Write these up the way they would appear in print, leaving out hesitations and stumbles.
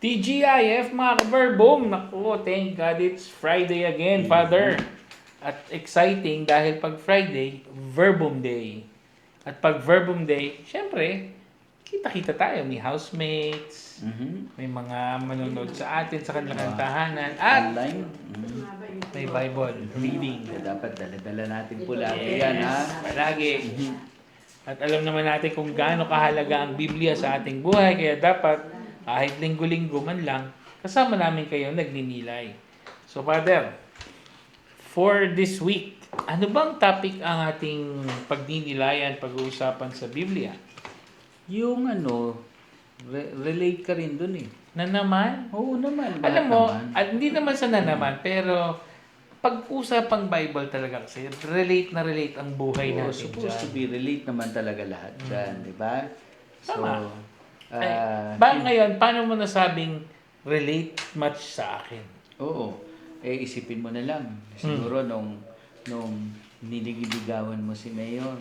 TGIF mga ka-Verbum. Naku, thank God it's Friday again, Father. At exciting dahil pag Friday, Verbum Day. At pag Verbum Day, syempre, kita-kita tayo. May housemates, may mga manonood sa atin sa kanilang tahanan, at Online. may Bible reading. Dapat dala-dala natin po lagi yan, ha? Palagi. At alam naman natin kung gaano kahalaga ang Biblia sa ating buhay, kaya dapat kahit linggo-linggo man lang, kasama namin kayo nagninilay. So Father, for this week, ano bang topic ang ating pagdinilayan, pag-uusapan sa Biblia? Yung relate ka rin dun eh. Na naman? Oo naman. Alam mo, naman. at hindi naman sa na naman, pero pag-usapang Bible talaga kasi, relate na relate ang buhay Oo, natin supposed to be relate naman talaga lahat dyan, di ba? Tama. So, Ngayon, paano mo nasabing relate much sa akin? oo. Isipin mo na lang. Siguro nung nililigawan mo si Mayor.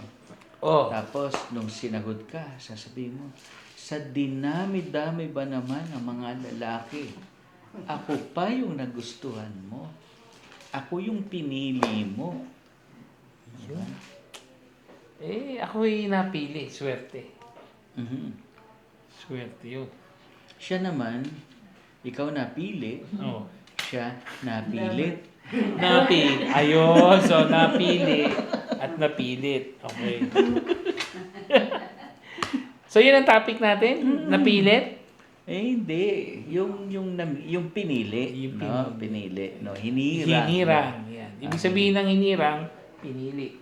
Oh, Tapos, nung sinagot ka, sasabihin mo, sa dinami-dami ba naman ang mga lalaki? Ako pa yung nagustuhan mo. Ako yung pinili mo. Diba? ako'y napili. Swerte. Mhm. Swerte yun. Siya naman, ikaw napili, Oh. siya napilit. Napili. Ayun. So, napili at napilit. Okay. So, yun ang topic natin? Napilit? Hindi. Yung pinili. Yung No? Pinili. No? Hinirang. Hinirang. Yan. Ibig sabihin ng hinirang, pinili.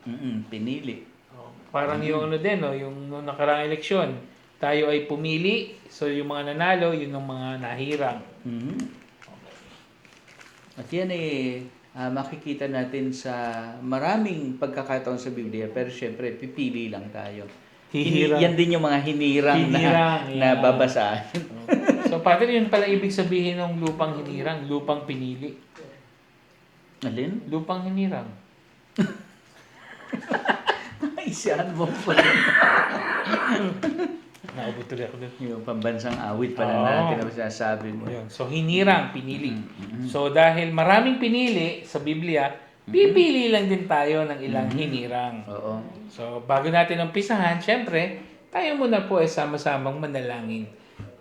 Pinili. Oh. Parang yung din, no? Yung nung nakaraang eleksyon, tayo ay pumili. So, yung mga nanalo, yun ang mga nahirang. At yan makikita natin sa maraming pagkakataon sa Biblia, pero syempre, pipili lang tayo. Hihirang. Yan din yung mga hinirang na babasahin. So, Father, yun pala ibig sabihin ng lupang hinirang, lupang pinili. Alin? Lupang hinirang. Isiyan mo pala. Naabot tuloy ako doon. Yung pambansang awit pala Oo. natin na masasabi mo. Yun. So, hinirang, pinili. So, dahil maraming pinili sa Biblia, pipili lang din tayo ng ilang hinirang. Oo. So, bago natin umpisahan, syempre, tayo muna po ay sama-samang manalangin.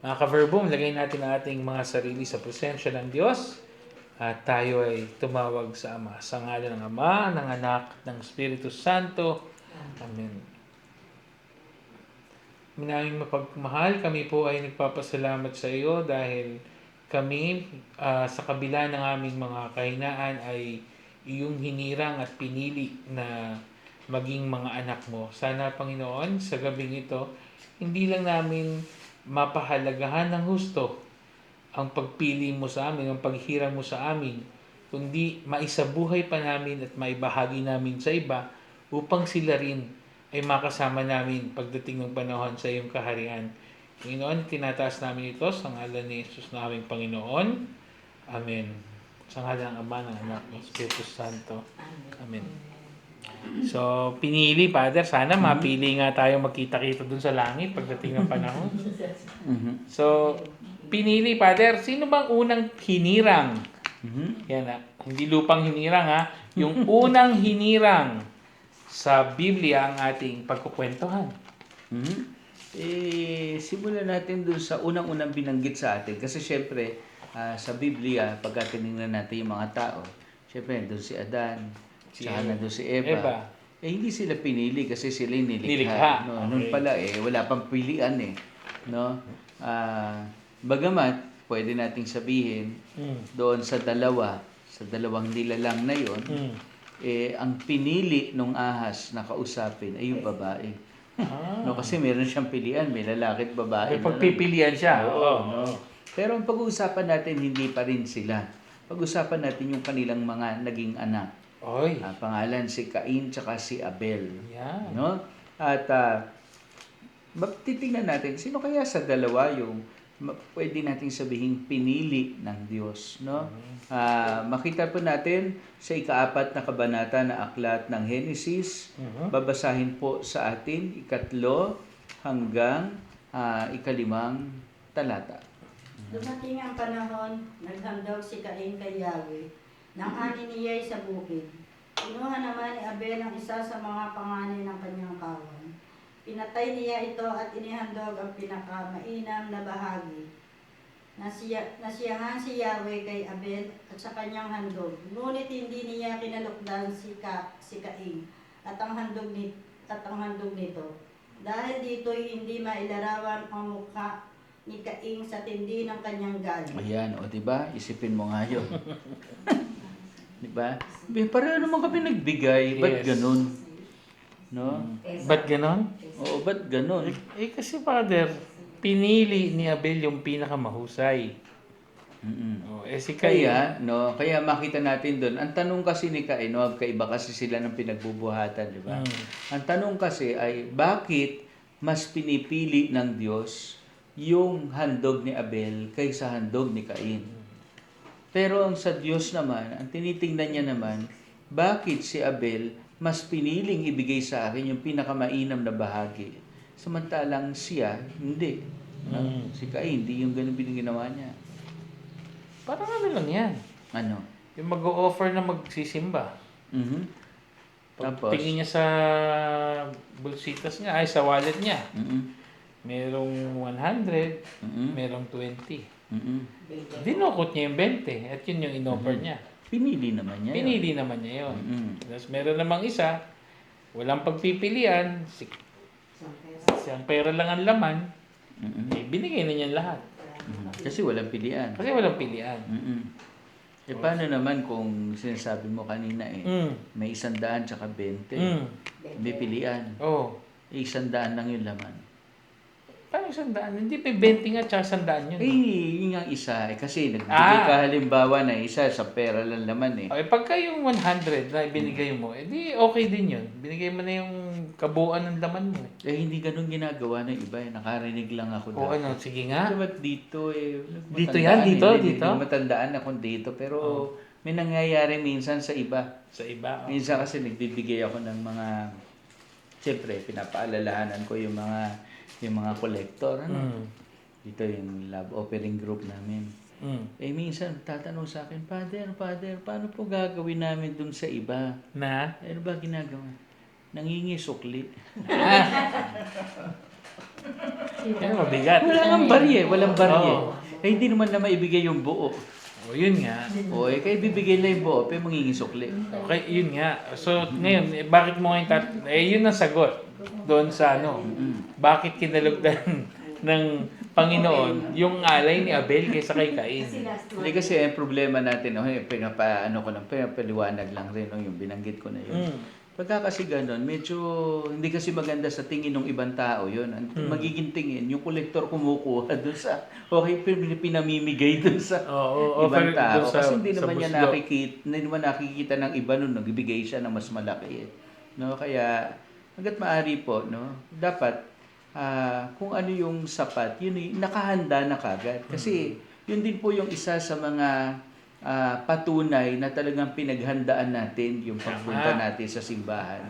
Mga ka-Verbum, lagay natin ang ating mga sarili sa presensya ng Diyos at tayo ay tumawag sa Ama. Sa ngalan ng Ama, ng Anak, ng Espiritu Santo. Amen. Minaming mapagmahal, kami po ay nagpapasalamat sa iyo dahil kami sa kabila ng aming mga kahinaan ay iyong hinirang at pinili na maging mga anak mo. Sana, Panginoon, sa gabing ito, hindi lang namin mapahalagahan ng husto ang pagpili mo sa amin, ang paghirang mo sa amin, kundi maisabuhay pa namin at maibahagi namin sa iba upang sila rin ay makasama namin pagdating ng panahon sa iyong kaharian. Panginoon, tinataas namin ito sa ngalan ni Jesus na aming Panginoon. Amen. Sa ngalan ng Ama, ng Anak, ng Espiritu Santo. Amen. So, pinili, Father. Sana mapili nga tayo magkita-kita dun sa langit pagdating ng panahon. So, pinili, Father. Sino bang unang hinirang? Yan na. Hindi lupang hinirang, ha? Yung unang hinirang sa Biblia ang ating pagkukwentuhan. Simulan natin dun sa unang-unang binanggit sa atin. Kasi syempre, sa Biblia, pagka tinignan natin yung mga tao, syempre, dun si Adan, tsaka nandun si Eva. Hindi sila pinili kasi sila yung nilikha. No? Okay. Noon pala, wala pang pilian no? Bagamat, pwede nating sabihin, doon sa dalawang nilalang na yon, ang pinili nung ahas na kausapin ay yung babae. No, kasi meron siyang pilian, may lalaki at babae. May pagpipilian siya. No? Pero ang pag-uusapan natin, hindi pa rin sila. Pag-usapan natin yung kanilang mga naging anak. Oy. Pangalan si Cain tsaka si Abel. Yan. No? At titingnan natin, sino kaya sa dalawa yung pwede nating sabihin pinili ng Diyos, no? Makita po natin sa ika-4 na kabanata na aklat ng Henesis. Babasahin po sa atin 3 hanggang 5 talata. Dumating ang panahon, naghandog si Cain kay Yahweh, nang ani niya'y sa bukid. Kinuha naman ni Abel ang isa sa mga panganay ng kanyang kawan. Pinatay niya ito at inihandog ang pinakamainam na bahagi. Nasiyahan si Yahweh kay Abel at sa kanyang handog. Ngunit hindi niya kinalukdan si Cain at ang handog nito. Dahil dito'y hindi mailarawan ang mukha ni Cain sa tindi ng kanyang galit. Ayan, o diba? Isipin mo nga yun. Diba? Pareho naman kami nagbigay. Ba't Yes. ganun? No? Ba't ganon? Oo, ba't ganun? Kasi Father, pinili ni Abel yung pinakamahusay. Mm-mm. Si Cain, Kaya makita natin doon. Ang tanong kasi ni Cain, kaiba kasi sila ng pinagbubuhatan, di ba? Ang tanong kasi ay, bakit mas pinipili ng Diyos yung handog ni Abel kaysa handog ni Cain? Pero ang sa Diyos naman, ang tinitingnan niya naman, bakit si Abel mas piniling ibigay sa akin yung pinakamainam na bahagi? Samantalang siya, hindi. Si Cain, hindi yung ganun ginawa niya. parang ano lang yan. Ano? Yung mag-o-offer na magsisimba. Mhm. Tapos? Tingin niya sa bulsitas niya, sa wallet niya. Mhm. Merong 100, Mhm. merong 20. Mhm. Dinukot niya yung 20 at yun yung in-offer niya. Pinili naman niya. Pinili naman niya yun. Tapos meron namang isa, walang pagpipilian, siyang pera lang ang laman, binigay na niya lahat. Kasi walang pilian. Kasi walang pilian. Paano naman kung sinasabi mo kanina may 100 tsaka 20, may pilian. Oh. 100 lang yung laman. Paano 100? Hindi, may 20 nga tsaka 100 yun. Yun nga isa. Kasi nagbigay ka halimbawa na isa sa pera lang laman Pagka yung 100 na ibinigay mo, di okay din yun. Binigay mo na yung kabuuan ng laman mo. Hindi ganun ginagawa ng iba. Nakarinig lang ako dati. Sige nga. Dapat dito Dito yan? Dito? Hindi matandaan ako dito. Pero may nangyayari minsan sa iba. Sa iba. Minsan kasi nagbibigay ako ng mga, siyempre, pinapaalalahanan ko yung mga collector. Dito yung love offering group namin. Minsan tatanong sa akin, Father, paano po gagawin namin dun sa iba? Na? Ano ba ginagawa? Nangingisukli. Yan, mabigat. Walang barye. Hindi naman na maibigay yung buo. Yun nga. Kaya bibigay na yung buo, pero mangingisukli. Okay, yun nga. So, ngayon, bakit mo ngayon yun ang sagot doon sa bakit kinalugdan ng Panginoon yung alay ni Abel kaysa kay Cain? Hindi kasi ang problema natin, pinapaliwanag lang rin yung binanggit ko na yun. Pagka kasi ganun, medyo hindi kasi maganda sa tingin ng ibang tao yun. Magiging tingin, yung kolektor kumukuha doon sa, pinamimigay doon sa ibang tao. Kasi hindi naman nakikita ng iba nun, nagbibigay siya ng mas malaki. Kaya, hanggat maaari po, dapat, kung ano yung sapat, yun nakahanda na kagad. Kasi, yun din po yung isa sa mga patunay na talagang pinaghandaan natin yung pagpunta natin sa simbahan,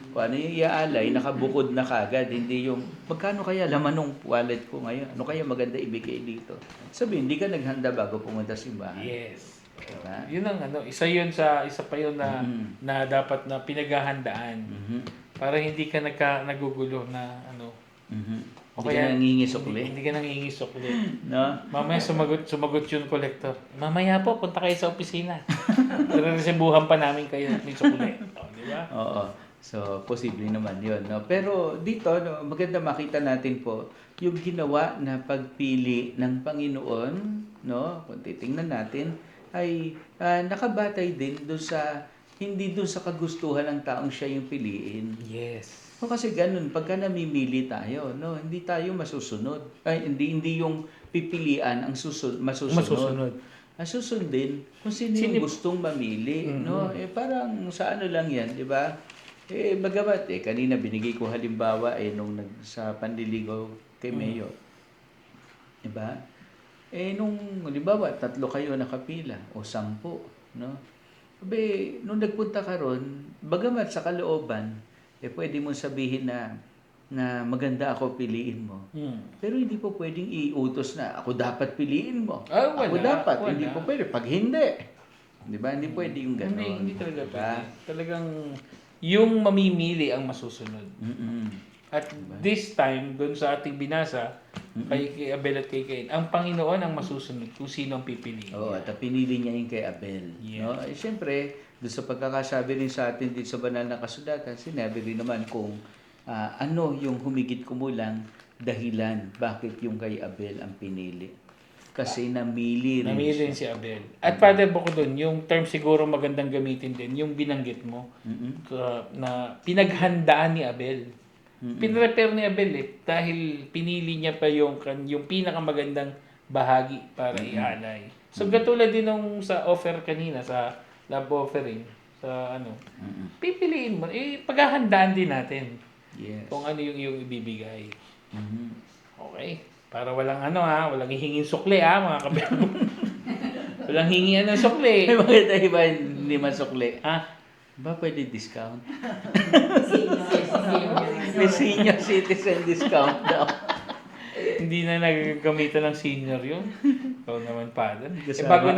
Kung ano yung iaalay, nakabukod na kagad, hindi yung magkano kaya laman ng wallet ko ngayon? Ano kaya maganda ibigay dito? Sabi, hindi ka naghanda bago pumunta sa simbahan. Yes. Diba? Yun ang isa pa yun na dapat na pinaghahandaan. Para hindi ka nagugulo na O kaya nangingisukli. Hindi ka nangingisukli. No? Mamaya sumagot yung collector. Mamaya po, punta kayo sa opisina. Resibuhan pa namin kayo may sukli. Di ba? Oo. So, posible naman yun. Pero dito, maganda makita natin po yung ginawa na pagpili ng Panginoon, kung titingnan natin, ay nakabatay din hindi doon sa kagustuhan ng taong siya yung piliin. Yes. Kasi ganun, pagka namimili tayo, hindi tayo masusunod. Hindi yung pipilian ang masusunod. Ang susundin kung sino yung gustong mamili. Parang sa ano lang yan, di ba? Bagamat, kanina binigay ko halimbawa nung sa panliligaw kay Mayor. Di ba? Nung halimbawa, 3 kayo nakapila o 10, nung nagpunta ka ron, bagamat sa kalooban, pwede mo sabihin na na maganda ako, piliin mo. Pero hindi po pwedeng iutos na ako dapat piliin mo. Ah, wala, Ako dapat, wala. hindi po pwede. Pag hindi, di ba? Hindi pwede yung gano'n. Hindi talaga Diba? pwede. Talagang yung mamimili ang masusunod. At this time, doon sa ating binasa, kay Abel at kay Cain, ang Panginoon ang masusunod kung sino ang pipiliin. Oo, at pinili niya yung kay Abel. Yes. No? Eh, siyempre, doon sa pagkakasabi rin sa atin dito sa banal na kasulatan, sinabi rin naman kung ano yung humigit kumulang dahilan bakit yung kay Abel ang pinili. Kasi namili rin Namili siya. rin si Abel. At Father, bukod doon, yung term siguro magandang gamitin din, yung binanggit mo, na pinaghandaan ni Abel. Pinrepare ni Abel dahil pinili niya pa yung pinakamagandang bahagi para ialay. So, katulad din nung sa offer kanina, sa love offering, sa pipiliin mo, paghahandaan din natin Yes. kung ano yung ibibigay. Okay. Para walang walang hihingin sukli mga kabel. Walang hingian ng sukli. May mga iba hindi masukli. Ba pwede discount? May senior citizen discount daw. Hindi na nagagamitan ng senior yun. Ikaw naman, Father. Kasama Bago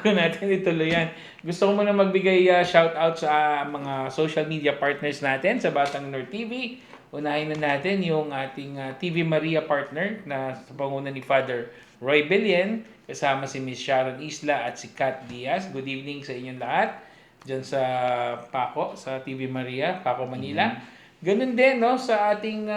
natin ituloy yan, gusto ko muna magbigay shoutout sa mga social media partners natin sa Batang North TV. Unahin na natin yung ating TV Maria partner na sa panguna ni Father Roy Belen, kasama si Miss Sharon Isla at si Kat Diaz. Good evening sa inyong lahat dyan sa Paco, sa TV Maria, Paco, Manila. Ganun din sa ating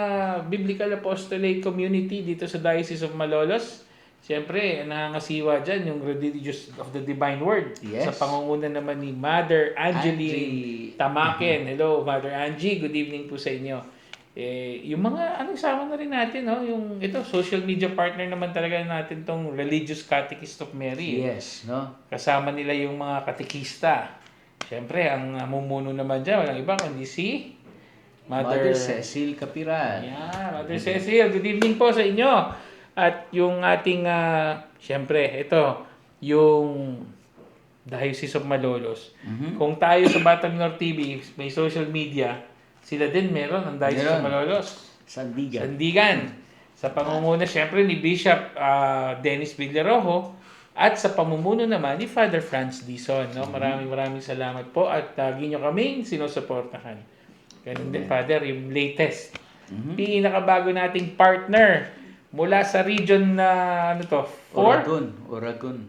Biblical Apostolate Community dito sa Diocese of Malolos. Siyempre, nangangasiwa dyan yung Religious of the Divine Word. Yes. Sa pangunguna naman ni Mother Angeline Tamaken. Hello, Mother Angie. Good evening po sa inyo. Yung mga, sama na rin natin, yung social media partner naman talaga natin tong Religious Catechist of Mary. Yes, no? Kasama nila yung mga katekista. Siyempre, ang mumuno naman dyan, walang iba kundi si Mother Cecil Capiran. Yeah, Mother Cecil, good evening po sa inyo. At yung ating, siyempre, yung Diocese of Malolos. Kung tayo sa Batang North TV, may social media, sila din meron ang Diocese of Malolos. Sandigan. Sa pangunguna, siyempre, ni Bishop Dennis Villarojo at sa pamumuno naman ni Father Franz Dizon. Maraming salamat po at lagi nyo kaming sinusuportahan. Ganun din, Father, yung latest. Pinakabago nating partner mula sa region na, 4? Oragon.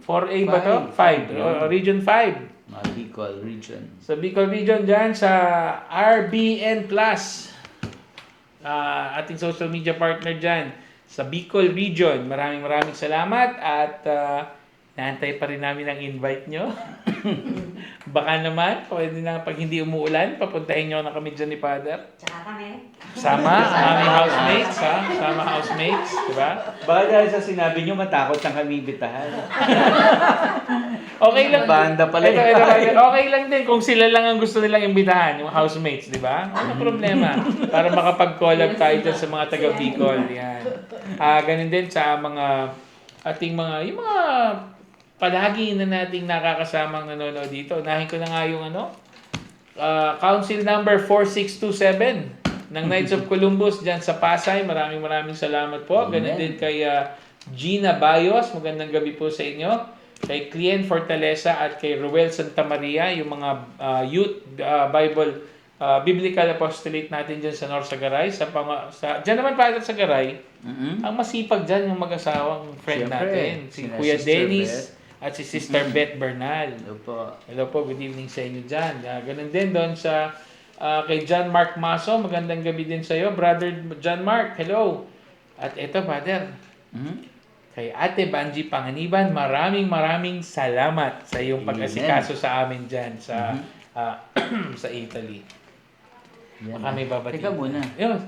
4A ba to? 5. Region 5. Bicol region. Sa Bicol region dyan, sa RBN Plus. Ating social media partner dyan. Sa Bicol region. Maraming salamat at naantay pa rin namin ang invite nyo. Baka naman, pwede na pag hindi umuulan, papuntahin nyo na kami dyan ni Father. Tsaka kami. Sama ang aming housemates, Sama housemates, di ba? Baka dahil sa sinabi nyo, matakot na kami bitahan. Okay lang. Banda pala Ito, yun. okay lang din kung sila lang ang gusto nilang imbitahan, yung housemates, di ba? Ano problema? Para makapag-collab tayo dyan sa mga taga Bicol. Yan. Ganun din sa mga ating yung mga palagi na nating nakakasamang nanonood dito. Unahin ko na nga yung Council number 4627 ng Knights of Columbus dyan sa Pasay. Maraming salamat po. Ganun din kay Gina Bayos. Magandang gabi po sa inyo. Kay Clien Fortaleza at kay Ruel Santa Maria, yung mga youth Biblical Apostolate natin dyan sa North Sagaray. Dyan naman pa sa Sagaray, ang masipag dyan yung mag-asawang friend natin. Si Kuya Dennis at si Sister Beth Bernal. Hello po, good evening sa inyo dyan. Ganun din doon sa kay John Mark Maso, magandang gabi din sa iyo. Brother John Mark, hello. At ito, Father, kay Ate Banji Panganiban, maraming salamat sa iyong pag-asikaso sa amin dyan sa sa Italy. Baka may babati. Teka muna. Yun.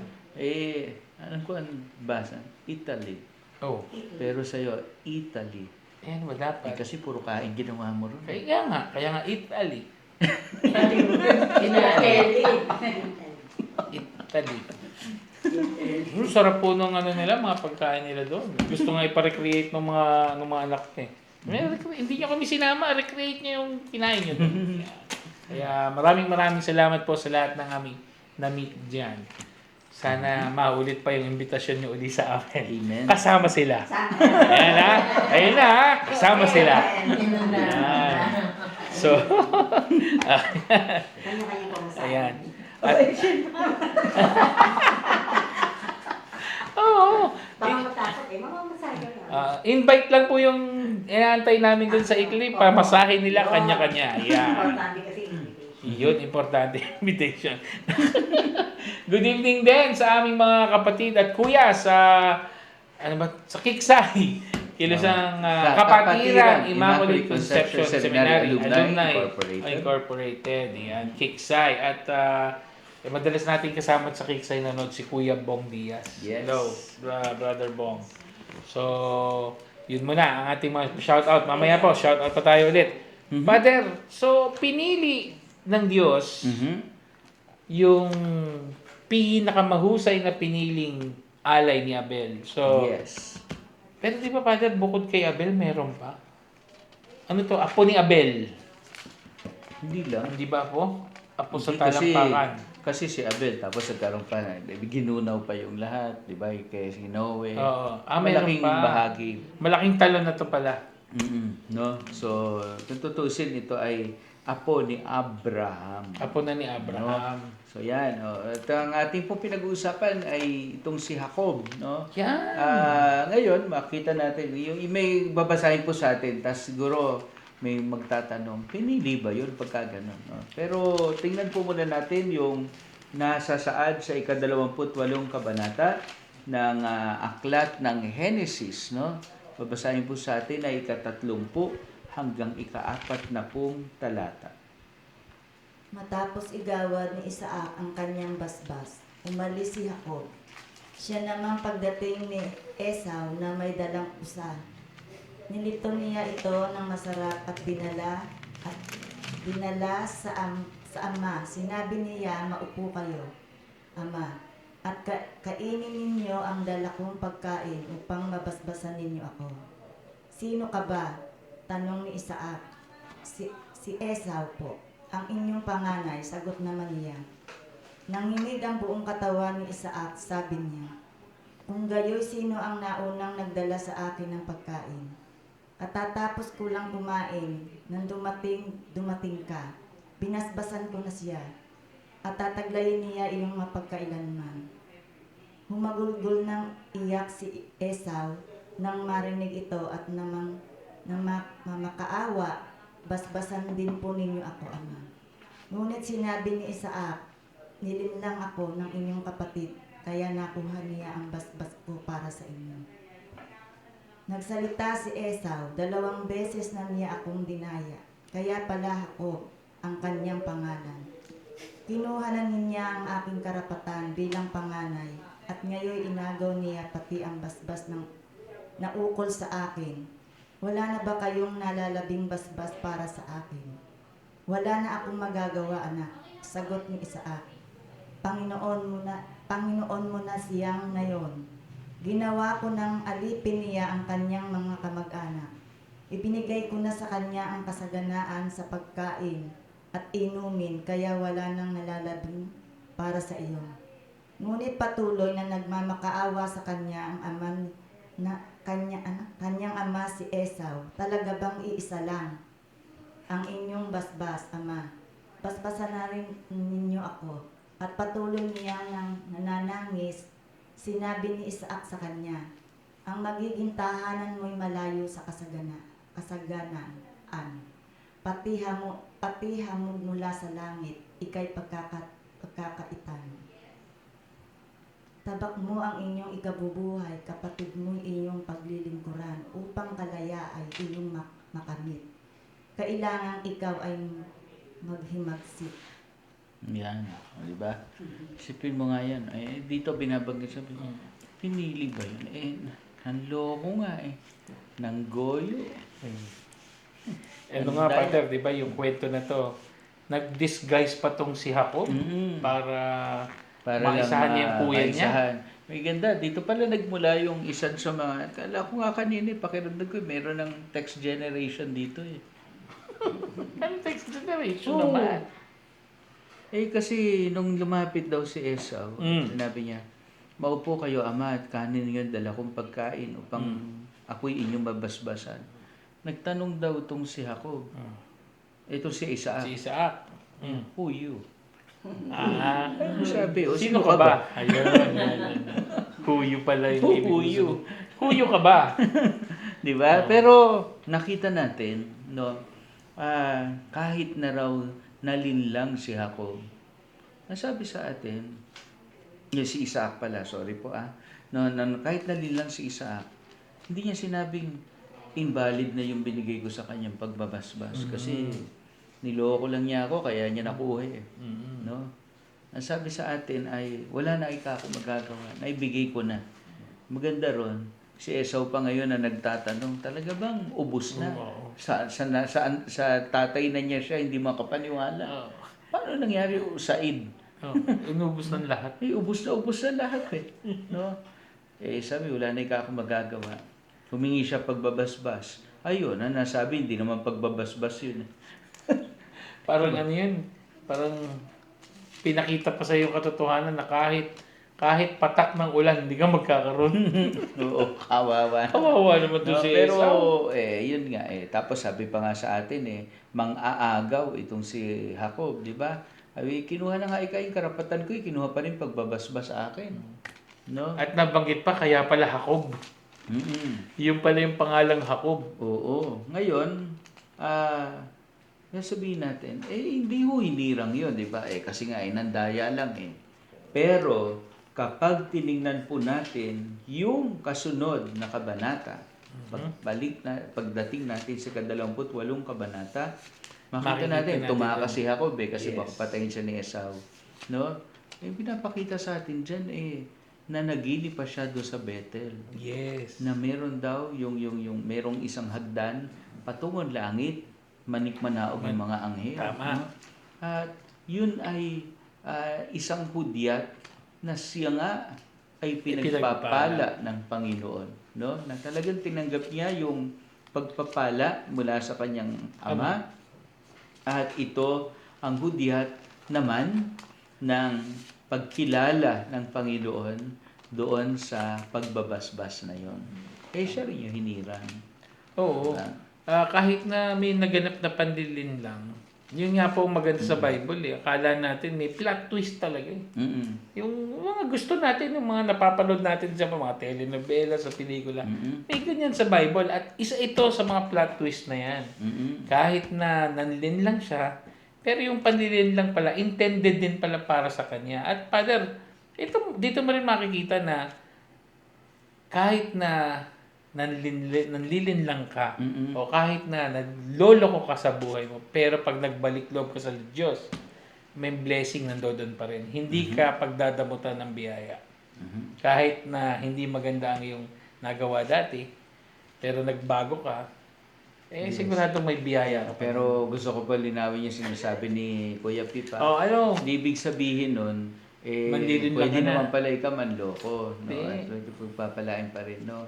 Alam ko ang basa. Italy. Oh. Pero sa'yo, Italy. Wala pa. Kasi puro kain ginawa mo ron. Kaya nga Italy. Italy. Sarap po nung nila, mga pagkain nila doon. Gusto nga ipa-recreate ng mga anak ko hindi nyo kami sinama, recreate nyo yung kinain nyo doon. Kaya maraming salamat po sa lahat ng aming na-meet dyan. Sana maulit pa yung imbitasyon nyo uli sa amin. Amen. Kasama sila. Sana. Ayan ha. Ayan na ha. Kasama sila. Ganun na. Ayan. So, Kanya-kanya ko sa ayan. At, oo. Baka matakot mamamasahe ko lang. Invite lang po yung inaantay namin dun sa ikli. Pamasahin nila kanya-kanya. Ayan. Importante kasi invitation. Yun, importante invitation. Good evening din sa aming mga kapatid at kuya sa sa Kiksay. Kilusang Kapatiran Immaculate Conception Seminary Alumni Incorporated. Yan, Kiksay. At madalas natin kasama sa Kiksay nanood si Kuya Bong Diaz. Yes. Hello, Brother Bong. So, yun muna ang ating mga shoutout. Mamaya po, shoutout pa tayo ulit. Father, so pinili ng Diyos yung pinakamahusay na piniling alay ni Abel. So, Yes. pero di ba, Father, bukod kay Abel, meron pa? Ano to? Apo ni Abel. Hindi lang. Di ba po? Apo sa Hindi, talampakan. kasi si Abel, tapos nagkaroon pa, ginunaw pa yung lahat, di ba? Kaya si Noe. Oo. Meron Malaking pa. bahagi. Malaking talon na to pala. No? So, kung tutusin, ito ay apo ni Abraham. Apo na ni Abraham. So, yan. At ang ating pong pinag-uusapan ay itong si Jacob. No? Yan. Ngayon, makita natin, yung may babasahin po sa atin, tapos siguro may magtatanong, pinili ba yun pagka ganun? No? Pero tingnan po muna natin yung nasa saad sa ika-28 kabanata ng aklat ng Genesis. No? Babasahin po sa atin ay ika-30 hanggang ika-40 talata. Matapos igawad ni Isaac ang kanyang basbas, umalis si Jacob. Siya namang pagdating ni Esau na may dalang usa. Nilito niya ito ng masarap at dinala sa ama. Sinabi niya, maupo kayo, ama, at kainin ninyo ang dala kong pagkain upang mabasbasan ninyo ako. Sino ka ba? Tanong ni Isaac. Si Esau po. Ang inyong panganay, sagot naman niya. Nanginig ang buong katawan ni Isaac, sabi niya, kung gayoy sino ang naunang nagdala sa akin ng pagkain? Katatapos ko lang kumain, nang dumating ka, binasbasan ko na siya, at tataglayin niya iyong mapagkailanman. Humagulgol ng iyak si Esau nang marinig ito at namang mamakaawa, basbasan din po ninyo ako, ama. Ngunit sinabi ni Isaac, nilinlang ako ng inyong kapatid, kaya nakuha niya ang basbas ko para sa inyo. Nagsalita si Esau, 2 beses na niya akong dinaya, kaya pala ako ang kanyang pangalan. Kinuha na niya ang aking karapatan bilang panganay, at ngayon inagaw niya pati ang basbas ng naukol sa akin. Wala na ba kayong nalalabing basbas para sa akin? Wala na akong magagawa, anak, sagot ni Isaac. Panginoon mo na siyang ngayon. Ginawa ko ng alipin niya ang kanyang mga kamag-anak. Ibinigay ko na sa kanya ang kasaganaan sa pagkain at inumin, kaya wala nang nalalabing para sa iyo. Ngunit patuloy na nagmamakaawa sa kanya ang kanyang ama si Esau. Talaga bang iisa lang ang inyong basbas, ama? Basbasan na rin ninyo ako. At patuloy niya nang nananangis, sinabi ni Isaac sa kanya, ang magiging tahanan mo'y malayo sa kasaganaan. Pati hamog mula sa langit, ikay pagkakaitan. Tabak mo ang inyong ikabubuhay, kapatid mo iyong paglilingkuran, upang kalaya ay iyong makamit. Kailangan ikaw ay maghimagsik. Yan, di ba? Isipin mo nga yan. Dito binabanggit sabi, pinili ba yun? Nanloko nga Nanggoyo. Ano nga, Father, di ba yung kwento na to, nag-disguise pa tong si Jacob para maisahan niya yung kuya niya. May ganda. Dito pala nagmula yung isa sa mga, kala ko nga kanina, pakiramdam ko, meron ng text generation dito . Ano text generation naman? Kasi nung lumapit daw si Esau, Mm. sinabi niya, "Maupo kayo, ama, at kanin ngayon dala kong pagkain upang ako'y inyong mabasbasan." Nagtanong daw itong si Jacob. Ito si Isaac. Si Isaac. Who you? Ah, Ano sabi? O, sino ka ba? Ayun. Huyo pala yung ibig mo Huyo. sabihin. Huyo ka ba? Di ba? Pero nakita natin, no, kahit na raw nalinlang si Jacob, nasabi sa atin, si Isaac pala, sorry po no, kahit nalinlang si Isaac, hindi niya sinabing invalid na yung binigay ko sa kanyang pagbabasbas. Kasi niloko lang niya ako, kaya niya nakuha No? Ang sabi sa atin ay, wala na ako magagawa, naibigay ko na. Maganda ron, si Esau pa ngayon na nagtatanong, talaga bang ubos na? Sa tatay na niya siya, hindi makapaniwala. Paano nangyari sa Id? Inubos ng lahat. Ubos na lahat No? Sabi, wala na ako magagawa. Humingi siya pagbabasbas. Ayun, nasabi, hindi naman pagbabasbas yun. Parang ano yun, parang pinakita pa sa iyo katotohanan na kahit patak ng ulan, hindi ka magkakaroon. Oo, kawawa. Kawawa naman doon si Pero, Esau. yun nga Tapos sabi pa nga sa atin mang-aagaw itong si Jacob, di ba? Ay, kinuha na nga yung karapatan ko, kinuha pa rin pagbabasbas sa akin. No? At nabanggit pa, kaya pala Jacob. Yung pala yung pangalang Jacob. Oo. Ngayon, sabihin natin, hindi hinirang yun, di ba? Kasi nga, nandaya lang Pero, kapag tiningnan po natin yung kasunod na kabanata, pagdating natin sa 28 kabanata, makita natin, tumakas si Jacob kasi baka patayin siya ni Esau. No? Pinapakita sa atin dyan na naginip pa siya doon sa Bethel. Yes. Na meron daw yung merong isang hagdan patungong langit, manikmanaog ng mga anghel. Tama. No? At yun ay isang hudyat na siya nga ay pinagpapala ng Panginoon. No? Na talagang tinanggap niya yung pagpapala mula sa kanyang ama. At ito ang hudyat naman ng pagkilala ng Panginoon doon sa pagbabasbas na yon. Siya rin yung hinirang. Oo. Kahit na may naganap na pandilin lang, yun nga po maganda sa Bible Akala natin may plot twist talaga Yung mga gusto natin, yung mga napapanood natin sa mga telenovela, sa pelikula, may ganyan sa Bible. At isa ito sa mga plot twist na yan. Kahit na nanlin lang siya, pero yung panlilin lang pala, intended din pala para sa kanya. At Father, dito mo rin makikita na kahit na nanlilin lang ka o kahit na nagloloko ka sa buhay mo, pero pag nagbalik loob ka sa Diyos, may blessing nandoon pa rin. Hindi ka pagdadamutan ng biyaya. Kahit na hindi maganda ang iyong nagawa dati, pero nagbago ka, siguradong may biyaya ka pa. Pero gusto ko pa linawin yung sinasabi ni Kuya Pipa. Hindi ibig sabihin nun, Manlilin lang pwede ka na. naman pala ikaw manloko. No? At pagpapalain pa rin. No?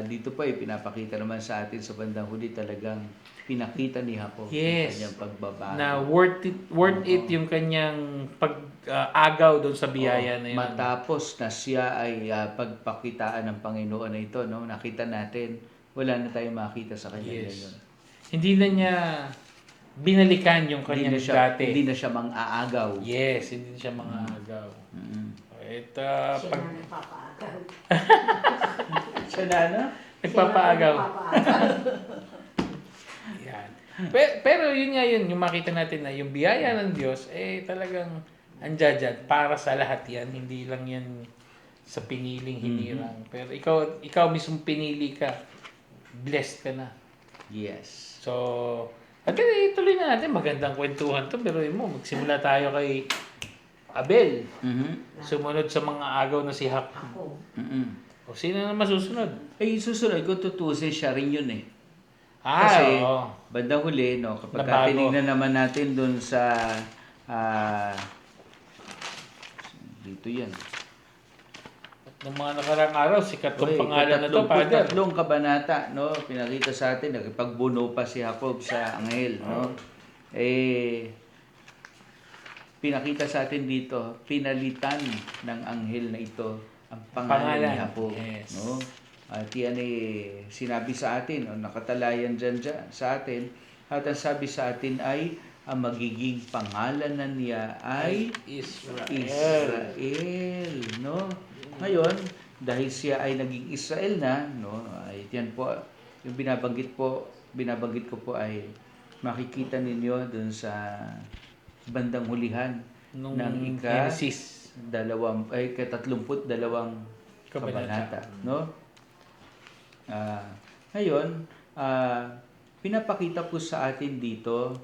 Dito pa pinapakita naman sa atin sa bandang huli talagang pinakita ni Jacob yung kanyang pagbabago. Na worth it yung kanyang pag-agaw doon sa biyaya na yun. Matapos na siya ay pagpakitaan ng Panginoon na ito, no? Nakita natin, wala na tayong makita sa kanya ngayon. Hindi na niya binalikan yung kanyang dati. Hindi na siya mang-aagaw. Yes, hindi na siya mang-aagaw. Siya na nagpapaagaw. Siya na, Nagpapaagaw. Yan. Pero yun nga yun, yung makita natin na yung biyaya ng Diyos, talagang andyan para sa lahat yan. Hindi lang yan sa piniling hinirang. Pero ikaw mismo pinili ka, blessed ka na. yes. So, ituloy na natin. Magandang kwentuhan to. Pero mo, magsimula tayo kay Abel. Sumunod sa mga agaw na si Jacob. O sino na masusunod? Susunod ko tutusin siya rin yun Kasi, bandang huli, no, kapag tinignan naman natin dun sa dito yan. Noong mga nakarang araw, sikat tong pangalan na to, Father. Tatlong kabanata, no, pinakita sa atin, nakipagbuno pa si Jacob sa anghel, no. pinakita sa atin dito, pinalitan ng anghel na ito ang pangalan ni Jacob. Yes. No? At yan sinabi sa atin, o nakatalayan dyan sa atin, at ang sabi sa atin ay, ang magiging pangalan na niya ay Israel. No? Ngayon, dahil siya ay naging Israel na, no, ay yan po, yung binabanggit ko po ay makikita ninyo dun sa bandang hulihan Nung ng Genesis. 32 kabanata, no? Ngayon, pinapakita po sa atin dito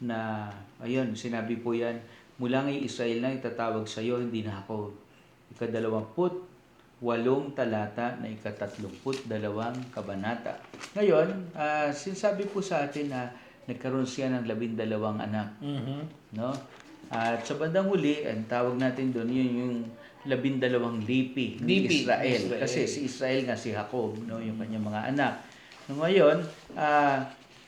na ayun, sinabi po yan, mula ngay Israel na itatawag sa iyo, hindi na ako. 28 talata na 32 kabanata. Ngayon, sinasabi po sa atin na nagkaroon siya ng 12 anak. No? At sa bandang huli, ang tawag natin doon, yun yung 12 lipi ni Israel. Kasi si Israel nga si Jacob, no? Yung kanyang mga anak. So, ngayon,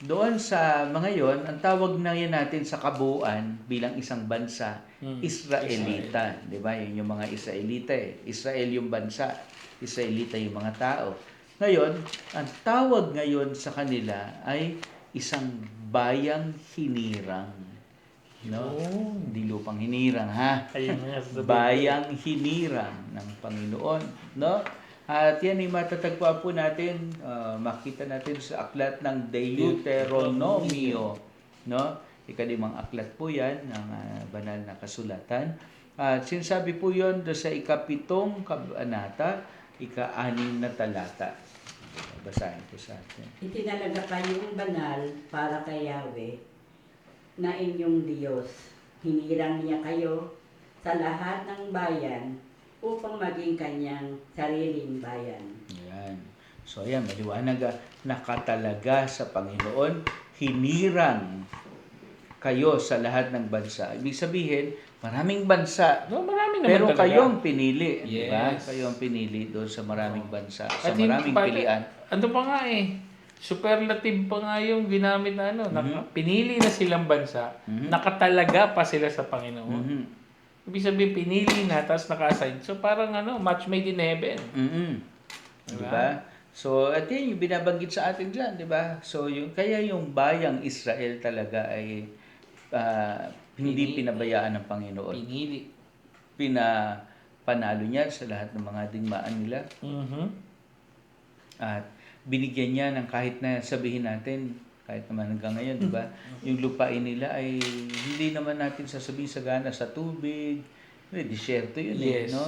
doon sa mga yon, ang tawag na yan natin sa kabuuan bilang isang bansa, Israelita. Di ba? Yun yung mga Israelita Israel yung bansa, Israelita yung mga tao. Ngayon, ang tawag ngayon sa kanila ay isang bayang hinirang. No? Hindi lupang hinirang, ha? Bayang hinirang ng Panginoon. No? At yan ay matatagpuan po natin, makita natin sa aklat ng Deuteronomio. No? Ika-5 aklat po yan ng banal na kasulatan. At sinasabi po yun sa ika-7 kabanata, ika-6 na talata. Basahin ko sa atin. Itinalaga kayong banal para kay Yahweh na inyong Diyos. Hinirang niya kayo sa lahat ng bayan upang maging kanyang sariling bayan. Ayan. So ayan, maliwanag nakatalaga sa Panginoon, hinirang kayo sa lahat ng bansa. Ibig sabihin, maraming bansa. No, marami naman Pero talaga. kayong pinili, di ba? Yes. Kayong pinili doon sa maraming bansa, sa At maraming pilian. Ano pa nga superlative pa nga yung ginamit na pinili na silang bansa, nakatalaga pa sila sa Panginoon. Ibig sabihin, pinili na, tapos naka-assign. So parang match made in heaven. Diba? So, at yan yung binabanggit sa atin dyan, di ba? So, kaya yung bayang Israel talaga ay hindi pinabayaan ng Panginoon. Pinili. Panalo niya sa lahat ng mga digmaan nila. At binigyan niya ng kahit na sabihin natin, kahit naman hanggang ngayon, di ba? Yung lupain nila ay hindi naman natin sasabihin sagana sa tubig. Disyerto yun no?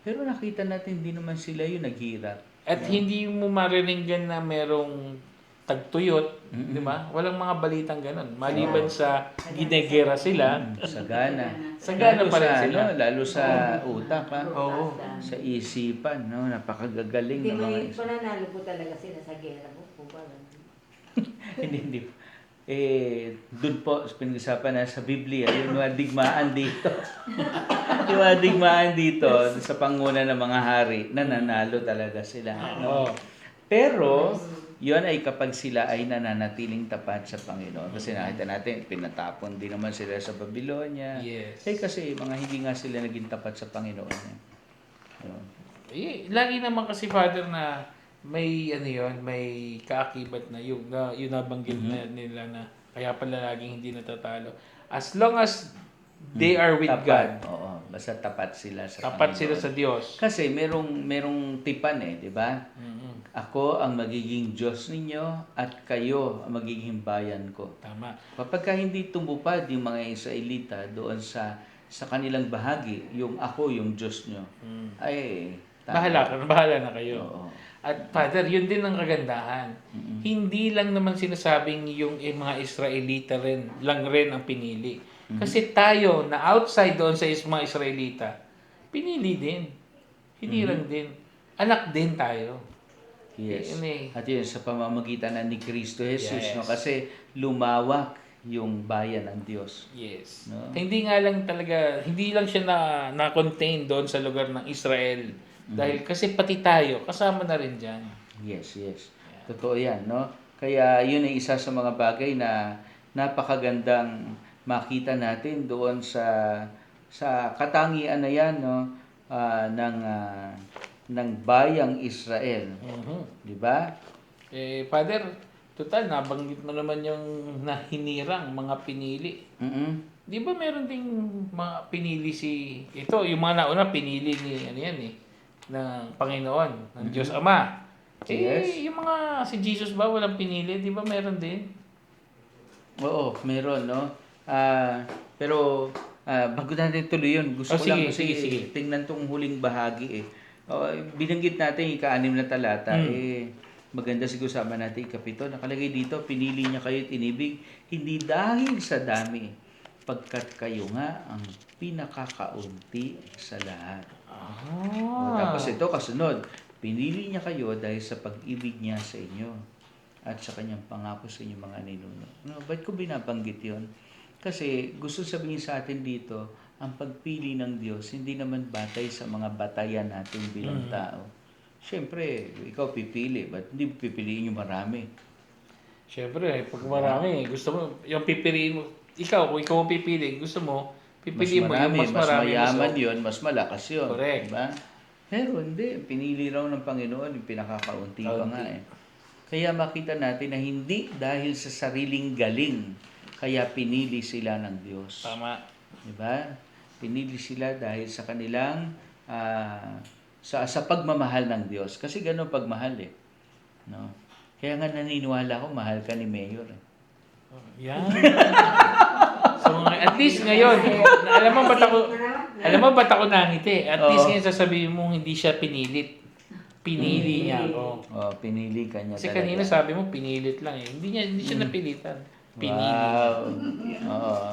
Pero nakita natin, hindi naman sila yung naghirap. At hindi mo mariringgan na merong tagtuyot, di ba? Walang mga balitang ganun. Maliban sa ginegera sila, Sagana. sagana pa rin sila. Lalo sa utak, ha? Oo. Sa isipan, no? Napakagagaling ng mga isipan. Pananalo po talaga sila sa gera po. Hindi. Doon po, pinag-usapan na sa Biblia, yung mga digmaan dito. Yung mga digmaan dito, sa panguna ng mga hari, nananalo talaga sila. No? Pero, yun ay kapag sila ay nananatiling tapat sa Panginoon. Kasi nakita natin, pinatapon din naman sila sa Babylonia. Yes. Kasi mga hindi nga sila naging tapat sa Panginoon. Lagi naman kasi, Father, na may may kaakibat na yung nabanggit na nila na kaya pala laging hindi natatalo. As long as they are with tapat. God. Oo, basta tapat sila sa Tapat Panginoon. sila sa Diyos. Kasi merong tipan di ba? Ako ang magiging Diyos ninyo at kayo ang magiging bayan ko. Tama. Kapag hindi tumupad yung mga Israelita doon sa kanilang bahagi, yung ako yung Diyos nyo, ay Bahala na kayo. Oo. At Father, yun din ang kagandahan. Hindi lang naman sinasabing yung mga Israelita lang rin ang pinili. Kasi tayo na outside doon sa mga Israelita, pinili din. Hinirang din. Anak din tayo. Yes. Yun At yun, sa pamamagitan ni Kristo Jesus, Yes. no? Kasi lumawak yung bayan ng Diyos. Yes. No? Hindi lang siya na-contain doon sa lugar ng Israel. Dahil kasi pati tayo, kasama na rin dyan. Yes. Totoo yan, no? Kaya yun ay isa sa mga bagay na napakagandang makita natin doon sa katangian na yan, no, ng bayang Israel, di ba? Father, total, nabanggit mo naman yung nahinirang mga pinili. Di ba meron ding mga pinili ito, yung mga nauna pinili ni, ano yan ng Panginoon, ng Diyos Ama. Yes. Yung mga si Jesus ba walang pinili? Di ba meron din? Oo, meron, no? Pero bago natin tuloy yun, gusto ko lang kasi sige. tingnan tong huling bahagi binanggit natin ika-6 na talata, maganda siguro sama natin ika-7. Nakalagay dito, pinili niya kayo at inibig, hindi dahil sa dami, pagkat kayo nga ang pinakakaunti sa lahat. Tapos ito, kasunod, pinili niya kayo dahil sa pag-ibig niya sa inyo at sa kanyang pangako sa inyong mga ninuno. Ba't ko binabanggit yon? Kasi gusto sabihin sa atin dito, ang pagpili ng Diyos, hindi naman batay sa mga batayan natin bilang tao. Siyempre, ikaw pipili, ba't hindi pipiliin yung marami? Siyempre, pag marami, gusto mo, yung pipiliin mo, kung ikaw ang pipili, gusto mo, pipiliin mo yung mas marami. Mas mayaman yun, mas malakas yun. Correct. Diba? Pero hindi, pinili raw ng Panginoon yung pinakakaunti pa nga Kaya makita natin na hindi dahil sa sariling galing, kaya pinili sila ng Diyos. Tama. Diba? Pinili sila dahil sa kanilang sa pagmamahal ng Diyos. Kasi gano'n pagmahal no? Kaya nga naniniwala ko, mahal ka ni Mayor. Yan. So, at least ngayon, alam mo ba't ako nangiti? At least ngayon sasabihin mo, hindi siya pinilit. Pinili niya ako. Pinili ka niya Kasi talaga. kanina sabi mo, pinilit lang Hindi siya napilitan. Pinili. Wow. Oo.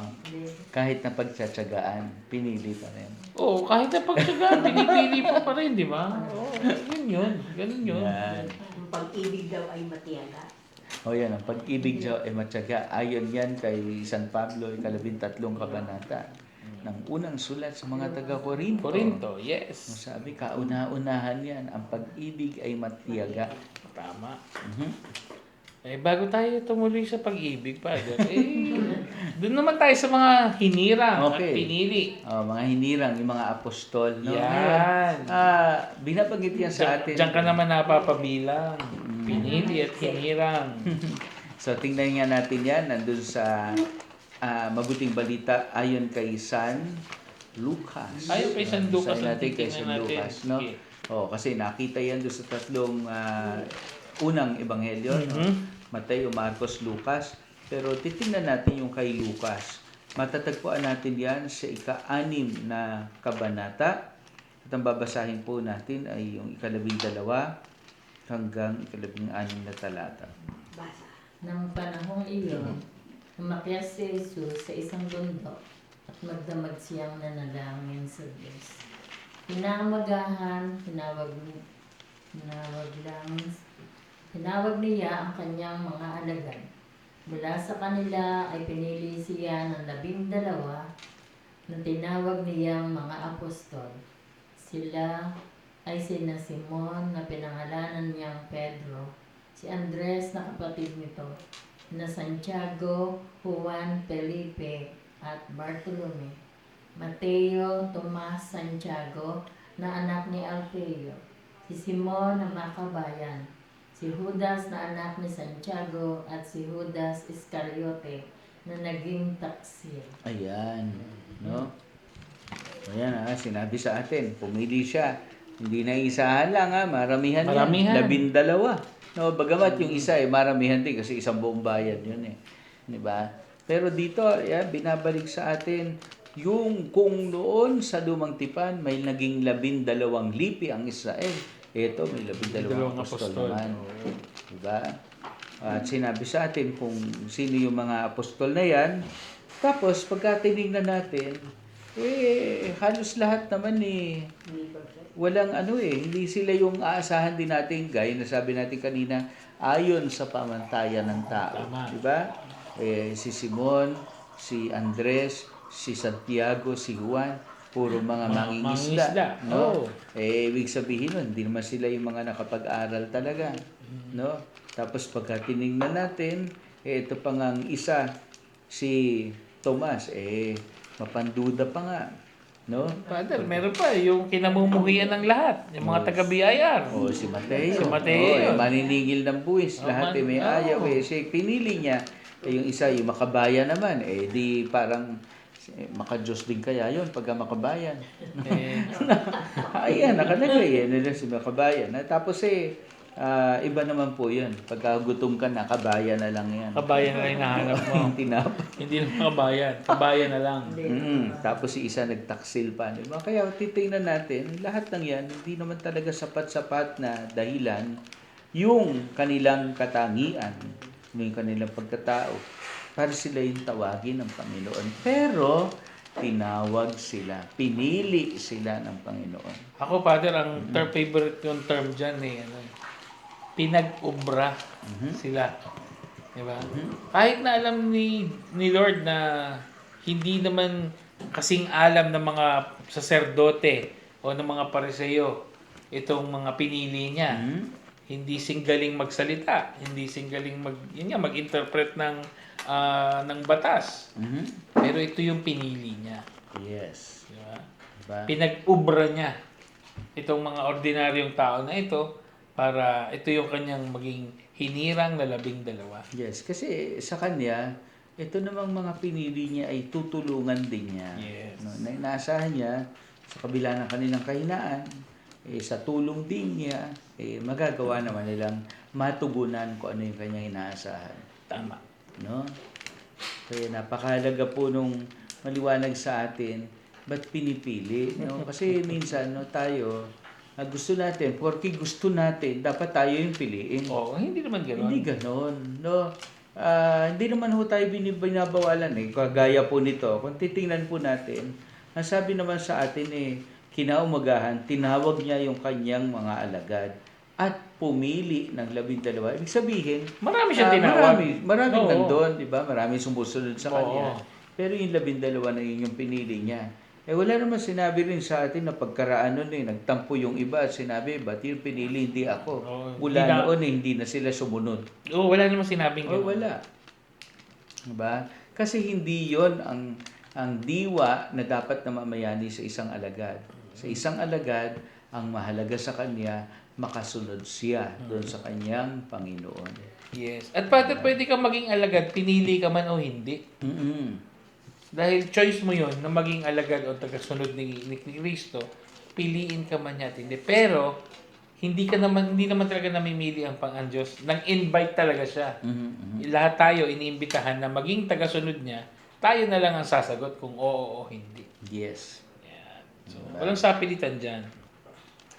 Kahit na pagtsatsagaan, pinili pa rin. Oo, kahit na pagtsagaan, pinipili pa rin, di ba? Oo, yun. Ganun yun. Yan. Ang pag-ibig daw ay matiyaga. Yan, ang pag-ibig daw ay matyaga. Ayon yan kay San Pablo, 13 kabanata ng unang sulat sa mga taga-Corinto. Corinto, yes. Sabi, kauna-unahan yan, ang pag-ibig ay matiyaga. Tama. Bago tayo tumuloy sa pag-ibig, Father, doon naman tayo sa mga hinirang at pinili. Mga hinirang, yung mga apostol. No? Yan. Binabanggit yan sa atin. Diyan ka naman napapabilang. Pinili at hinirang. So, tingnan nga natin yan. Nandun sa mabuting balita ayon kay San Lucas. Ayon kay San Lucas. Natin kay San Lucas. No? Kasi nakita yan doon sa tatlong unang ebanghelyo. No? Mateo, Marcos, Lucas. Pero titingnan natin yung kay Lucas. Matatagpuan natin yan sa ika-6 na kabanata. At ang babasahin po natin ay yung ika-12 hanggang ika-16 na talata. Basa. Nang panahong iyon, umakyat si Jesus sa isang bundok at magdamag siyang nanalangin sa Diyos. Pinamagahan, tinawag niya ang kanyang mga alagad. Mula sa kanila ay pinili siya ng 12 na tinawag niyang mga apostol. Sila ay sina Simon na pinangalanan niyang Pedro, si Andres na kapatid nito, na Santiago, Juan, Felipe at Bartolome, Mateo, Tomas, Santiago na anak ni Alfeo, si Simon na Makabayan, si Judas na anak ni Santiago at si Judas Iscariote na naging taksir. Ayan, no? Ayan sinabi sa atin, pumili siya. Hindi na isahan lang maramihan. 12. No, bagamat yung isa maramihan din kasi isang buong bayan yun Di ba? Pero dito, binabalik sa atin yung kung noon sa Lumang Tipan may naging 12 lipi ang Israel. Ito may 12 apostol naman. Diba? At sinabi sa atin kung sino yung mga apostol na yan. Tapos pagka tinignan natin, halos lahat naman walang hindi sila yung aasahan din natin, gaya na sabi natin kanina, ayon sa pamantayan ng tao. Diba? Si Simon, si Andres, si Santiago, si Juan, puro mga mangingisda. No? Ibig sabihin nun, hindi naman sila yung mga nakapag-aral talaga. No? Tapos pagka tinignan natin, ito pa nga isa, si Tomas, mapanduda pa nga. No? Father, meron pa yung kinamumuhian ng lahat, yung mga taga-BIR. O si Mateo. Si Mateo. Maniningil ng buwis. Oh, Lahat may oh. ayaw. Siya pinili niya. Yung isa, yung makabayan naman. Di parang maka-Diyos din kaya yun pagka makabayan. Ayan, nakalagay. Si makabayan. Tapos iba naman po yun. Pagka gutom ka na, kabayan na lang yan. Kabayan na lang hinahanap mo. Tinapay. Hindi naman kabayan. Kabayan na lang. Tapos si isa nagtaksil pa. Diba? Kaya titingnan natin, lahat ng yan, hindi naman talaga sapat-sapat na dahilan yung kanilang katangian, yung kanilang pagkatao, para sila yung tawagin ng Panginoon. Pero, tinawag sila, pinili sila ng Panginoon. Ako, Father, ang favorite yung term dyan pinag-ubra sila. Diba? Kahit na alam ni Lord na hindi naman kasing alam ng mga saserdote o ng mga pariseyo itong mga pinili niya. Hindi singgaling magsalita, hindi singgaling mag-interpret ng batas. Pero ito yung pinili niya. Yes. Diba? Diba? Pinag-ubra niya itong mga ordinaryong tao na ito para ito yung kanyang maging hinirang na 12. Yes, kasi sa kanya, ito namang mga pinili niya ay tutulungan din niya. Yes. No, na inaasahan niya sa kabila ng kanilang kahinaan, sa tulong din niya, magagawa naman nilang matugunan kung ano yung kanyang inaasahan. Tama. No? Kaya napakahalaga po nung maliwanag sa atin, ba't pinipili? No? Kasi minsan tayo, gusto natin, porque gusto natin, dapat tayo yung piliin. Oo, hindi naman gano'n. Hindi ganon. No? Hindi naman ho tayo binabawalan Kagaya po nito, kung titingnan po natin, ang sabi naman sa atin kinaumagahan, tinawag niya yung kanyang mga alagad at pumili ng 12. Ibig sabihin, Marami siyang tinawag. Maraming Oo. nandun, di ba? Maraming sumusunod sa kanya. Oo. Pero yung 12 na yun yung pinili niya. Wala naman sinabi rin sa atin na pagkaraan nun nagtampo yung iba at sinabi, ba't yung pinili, hindi ako. Oo. Mula Hindi na- noon, hindi na sila sumunod. Oo, wala namang sinabing gano'n. Wala. Diba? Kasi hindi yon ang diwa na dapat na mamayani sa isang alagad. Sa isang alagad, ang mahalaga sa kanya, makasunod siya doon sa kanyang Panginoon. Yes. At Father, pwede kang maging alagad, pinili ka man o hindi. Dahil choice mo yon na maging alagad o tagasunod ni Kristo, piliin ka man niya at hindi. Pero, hindi naman talaga namimili ang Diyos. Nang invite talaga siya. Lahat tayo iniimbitahan na maging tagasunod niya, tayo na lang ang sasagot kung oo o hindi. Yes. Yan. So, walang sapilitan dyan.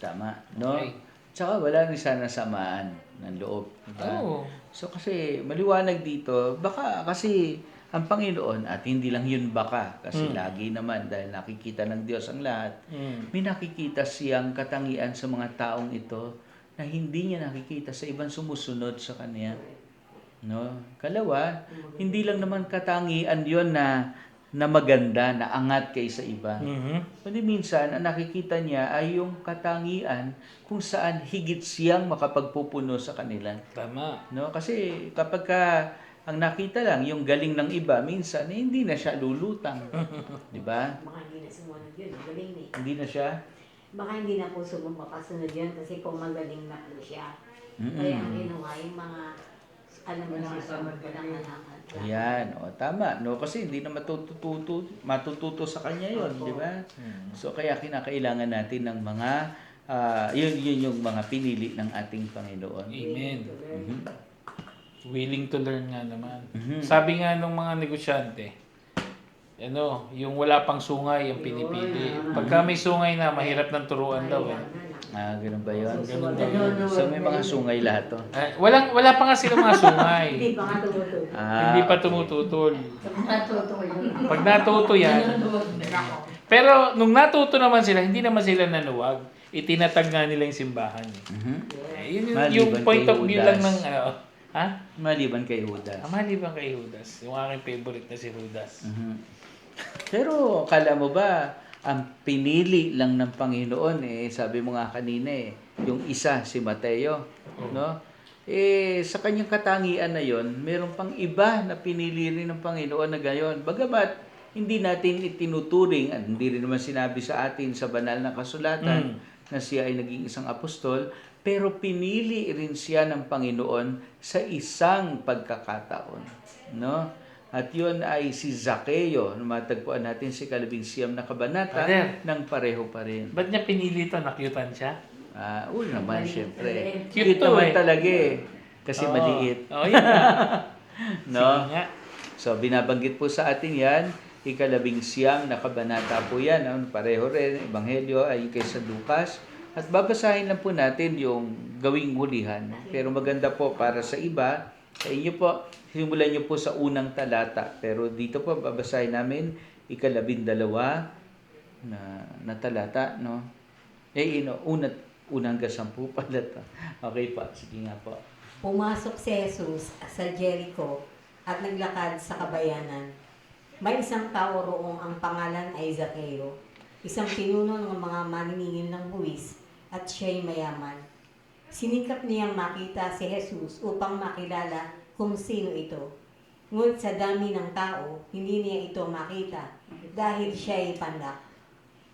Tama. No? Okay. Tsaka wala rin sana samaan ng loob. Diba? Oo. So kasi maliwanag dito, baka kasi ang Panginoon, at hindi lang yun baka, kasi lagi naman dahil nakikita ng Diyos ang lahat, may nakikita siyang katangian sa mga taong ito na hindi niya nakikita sa ibang sumusunod sa Kanya. No? Kalawa, hindi lang naman katangian yon na maganda, na angat kaysa iba. Kundi minsan, ang nakikita niya ay yung katangian kung saan higit siyang makapagpupuno sa kanila. Tama. No? Kasi kapag ang nakita lang yung galing ng iba, minsan hindi na siya lulutang. Di ba? Baka hindi na sumunod yun. Magaling na Hindi na siya. Baka hindi na po makasunod yun kasi kung magaling na po siya. Kaya ang ginawa yung mga alam mo na Ayan, tama. No? Kasi hindi na matututo sa kanya yon, di ba? So kaya kinakailangan natin ng mga, yun yung mga pinili ng ating Panginoon. Amen. Willing to learn nga naman. Sabi nga ng mga negosyante, yung wala pang sungay ang pinipili. Pagka may sungay na, mahirap ng turuan daw. Ganun ba yun? Ganun daw yun. So may mga sungay lahat to. Wala pa nga sila mga sungay. Hindi pa nga tumutulog. Hindi pa tumututol. Natuto ko yun. Pag natuto yan, pero nung natuto naman sila, hindi naman sila nanuwag. Itinatag nga nila yung simbahan. Yun yung Maliban point kay of view Judas. lang ng Maliban kay Judas. maliban kay Judas. Yung aking favorite na si Judas. Pero kala mo ba, ang pinili lang ng Panginoon sabi mo nga kanina yung isa si Mateo, no? sa kanyang katangian na yon, meron pang iba na pinili rin ng Panginoon na gayon. Bagamat hindi natin itinuturing at hindi rin naman sinabi sa atin sa banal na kasulatan na siya ay naging isang apostol, pero pinili rin siya ng Panginoon sa isang pagkakataon, no? At yun ay si Zaccheo. Matagpuan natin si 19 na kabanata Father, ng pareho pa rin. ba't niya pinili ito? Nakyutan siya? Oo naman, syempre. Cute Cute to naman eh. talaga eh. Kasi Oo. maliit. Oo, yun nga. No? Sige nga. So, binabanggit po sa atin yan. 19 na kabanata po yan. Pareho rin. Ebanghelyo ay kay San Lucas. At babasahin lang po natin yung gawing hulihan. Pero maganda po para sa iba. Sa inyo po, simulan nyo po sa unang talata. Pero dito po, babasahin namin 12 na talata. No? Unang hanggang 10 pala to. Okay pa, sige nga po. Pumasok si Jesus sa Jericho at naglakad sa kabayanan. May isang tao roong ang pangalan ay Zaccheo, isang pinuno ng mga maniningil ng buwis at siya'y mayaman. Sinikap niyang makita si Jesus upang makilala kung sino ito. Ngunit sa dami ng tao, hindi niya ito makita dahil siya'y pandak.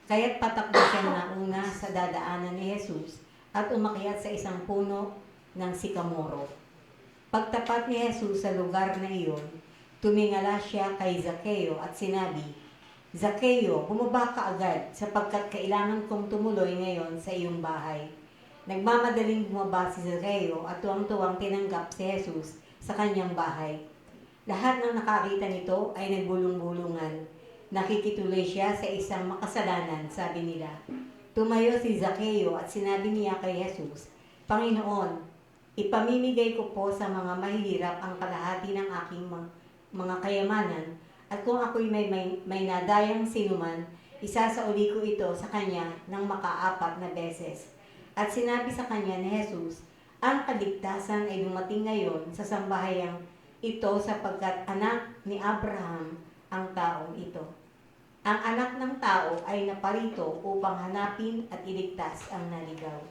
Kaya't patakbo siya na una sa dadaanan ni Jesus at umakyat sa isang puno ng sikamoro. Pagtapat ni Jesus sa lugar na iyon, tumingala siya kay Zaccheo at sinabi, Zaccheo, bumaba ka agad sapagkat kailangan kong tumuloy ngayon sa iyong bahay. Nagmamadaling bumaba si Zaccheo at tuwang-tuwang tinanggap si Jesus sa kanyang bahay. Lahat ng nakakita nito ay nagbulong-bulungan. Nakikituloy siya sa isang makasalanan, sabi nila. Tumayo si Zaccheo at sinabi niya kay Jesus, Panginoon, ipamimigay ko po sa mga mahihirap ang kalahati ng aking mga kayamanan at kung ako'y may nadayang sinuman, isasauli ko ito sa kanya ng maka-4 na beses. At sinabi sa kanya ni Jesus, ang kaligtasan ay dumating ngayon sa sambahayang ito sapagkat anak ni Abraham ang taong ito. Ang anak ng tao ay naparito upang hanapin at iligtas ang naligaw.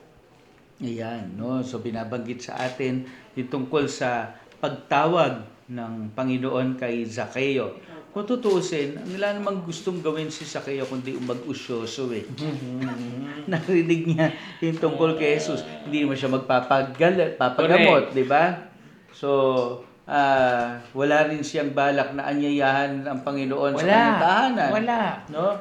Ayan, no? So binabanggit sa atin yung tungkol sa pagtawag ng Panginoon kay Zaccheo. Kung tutuusin, wala namang gustong gawin si Zaccheo kundi mag-usyoso eh. Narinig niya yung tungkol kay Jesus. Hindi naman siya papagamot, di ba? So, wala rin siyang balak na anyayahan ang Panginoon sa kanyang tahanan. Wala. No?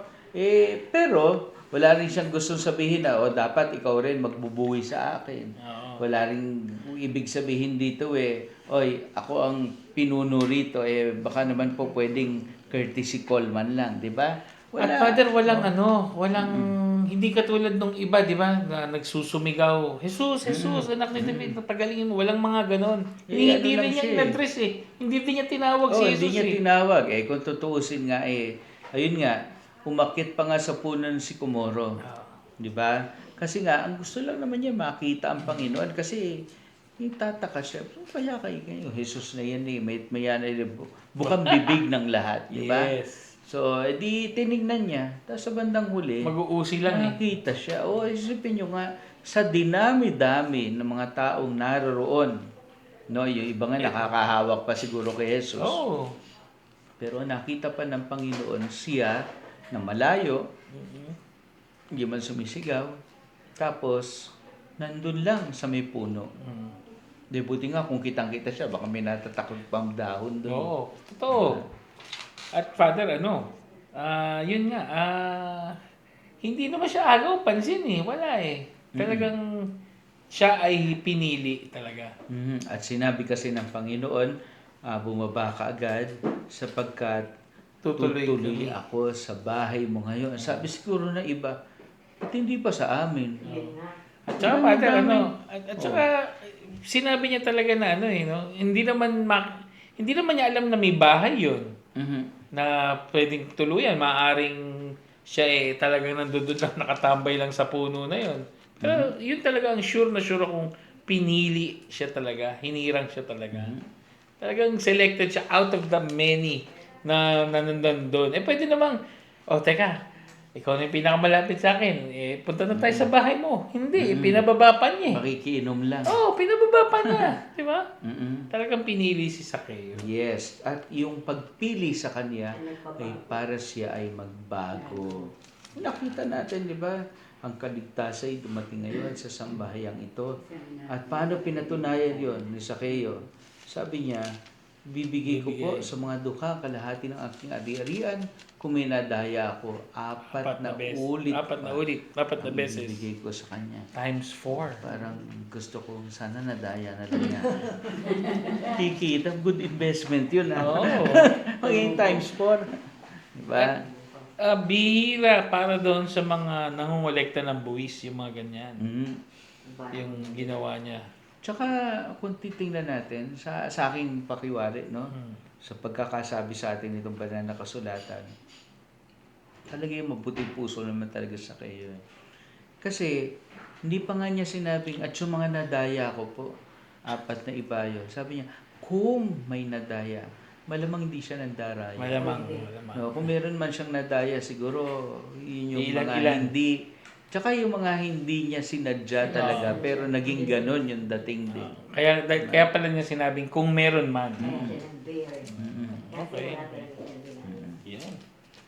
Pero wala rin siyang gustong sabihin na dapat ikaw rin magbubuwi sa akin. Oo. Wala rin ibig sabihin dito oy, ako ang pinuno rito baka naman po pwedeng courtesy call man lang, 'di ba? At Father, walang hindi katulad nung iba, di ba, na nagsusumigaw, Jesus, anak ni David, pagalingin mo. Walang mga ganon. Hindi rin niya in-address eh. Hindi din niya tinawag si Jesus hindi niya tinawag. Kung tutuusin nga ayun nga, umakyat pa nga sa puno ng sikomoro. Di ba? Kasi nga, ang gusto lang naman niya makita ang Panginoon kasi tataka siya. Kaya kayo, Jesus na yan may bukang bibig ng lahat. Di ba? Yes. So, di tinignan niya. Tapos sa bandang huli, Mag-uusi lang nakita siya. Isipin nyo nga, sa dinami-dami ng mga taong naroroon, no, yung iba nga nakakahawak pa siguro kay Jesus. Oo. Pero nakita pa ng Panginoon siya na malayo, hindi man sumisigaw, tapos nandun lang sa may puno. Di buti nga kung kitang-kita siya, baka may natatakot pang dahon doon. Oo. Totoo. At Father, yun nga, hindi naman siya agaw pansin eh. Wala eh. Talagang siya ay pinili talaga. At sinabi kasi ng Panginoon, bumaba ka agad sapagkat tutuloy ako sa bahay mo ngayon. Sabi siguro na iba, at hindi pa sa amin. Yun nga. At saka Father, at saka sinabi niya talaga na hindi naman niya alam na may bahay yun. Na pwedeng tuluyan, maaring siya talagang nandoon lang, nakatambay lang sa puno na yun. Pero yun talaga ang sure akong pinili siya talaga, hinirang siya talaga. Talagang selected siya out of the many na nandun doon. Pwede namang, teka, ikaw na yung pinakamalapit sa akin. Punta na tayo sa bahay mo. Hindi, pinababa pa niya. Makikiinom lang. Oo, pinababa pa niya. Di ba? Mm-mm. Talagang pinili si Sakeo. Yes, at yung pagpili sa kanya Ay, nagbabago. ay para siya ay magbago. Nakita natin, di ba? Ang kaligtasan ay dumating ngayon sa sambahayang ito. At paano pinatunayan yon ni Sakeo? Sabi niya, bibigay ko po sa mga dukha kalahati ng aking ari-arian kung may nadaya ako. Apat na ulit. Apat na ang beses. ibibigay ko sa kanya. Times 4. Parang gusto ko sana nadaya na lang niya. Kikita, good investment yun. Oo. Maging times 4. Diba? Bihira para doon sa mga nangungolekta ng buwis, yung mga ganyan. Mm. Yung ginawa niya. Tsaka kung titingnan natin sa aking pakiwari, no? Sa pagkakasabi sa atin itong banal na kasulatan, talaga yung mabuting puso naman talaga sa kayo. Kasi hindi pa nga niya sinabing at yung mga nadaya ko po, 4 na ibayo. Sabi niya, kung may nadaya, malamang hindi siya nandaraya. Malamang. No, kung meron man siyang nadaya, siguro yun yung mga Ilan-ilan. hindi. Tsaka yung mga hindi niya sinadya talaga, pero naging ganon yung dating din. Kaya pala niya sinabing kung meron man. Okay. Yan.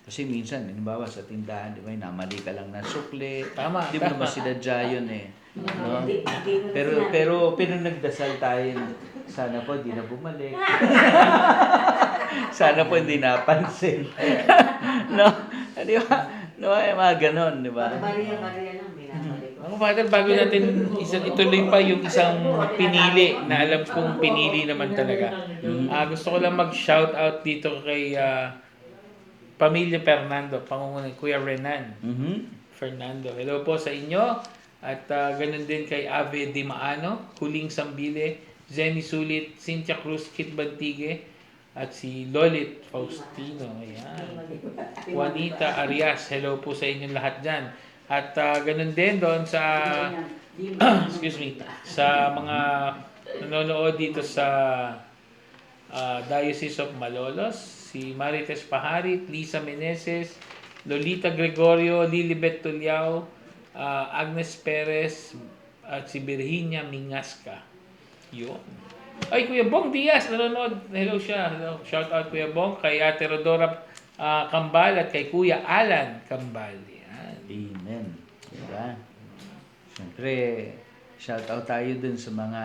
Kasi minsan, halimbawa sa tindahan, di ba, namali ka lang ng sukli. Tama, Di mo naman sinadya yun eh. No? Pero nagdasal tayo na sana po hindi na bumalik. Sana po hindi napansin. No? Di ba? No, mga ganon, di ba? Bariya lang, binabalik ko. Mga Father, bago natin ituloy pa yung isang pinili na alam kong pinili naman talaga. Gusto ko lang mag-shout out dito kay Pamilya Fernando, pangungunan Kuya Renan Fernando. Hello po sa inyo. At ganun din kay Ave Di Maano, Huling Sambile, Zenny Sulit, Cynthia Cruz, Kit Bantigue, at si Lolit Faustino. Ayan. Juanita Arias, hello po sa inyong lahat dyan. At ganun din doon sa excuse me, sa mga nanonood dito sa Diocese of Malolos, si Marites Paharit, Lisa Meneses, Lolita Gregorio, Lilibet Tuliao, Agnes Perez, at si Virginia Mingasca. Yun. Ay, Kuya Bong Diaz, nanonood. Hello siya. Hello. Shout out Kuya Bong, kay Ate Rodora Kambal at kay Kuya Alan Kambal. Yan. Amen. Diba? Siyempre, shout out tayo dun sa mga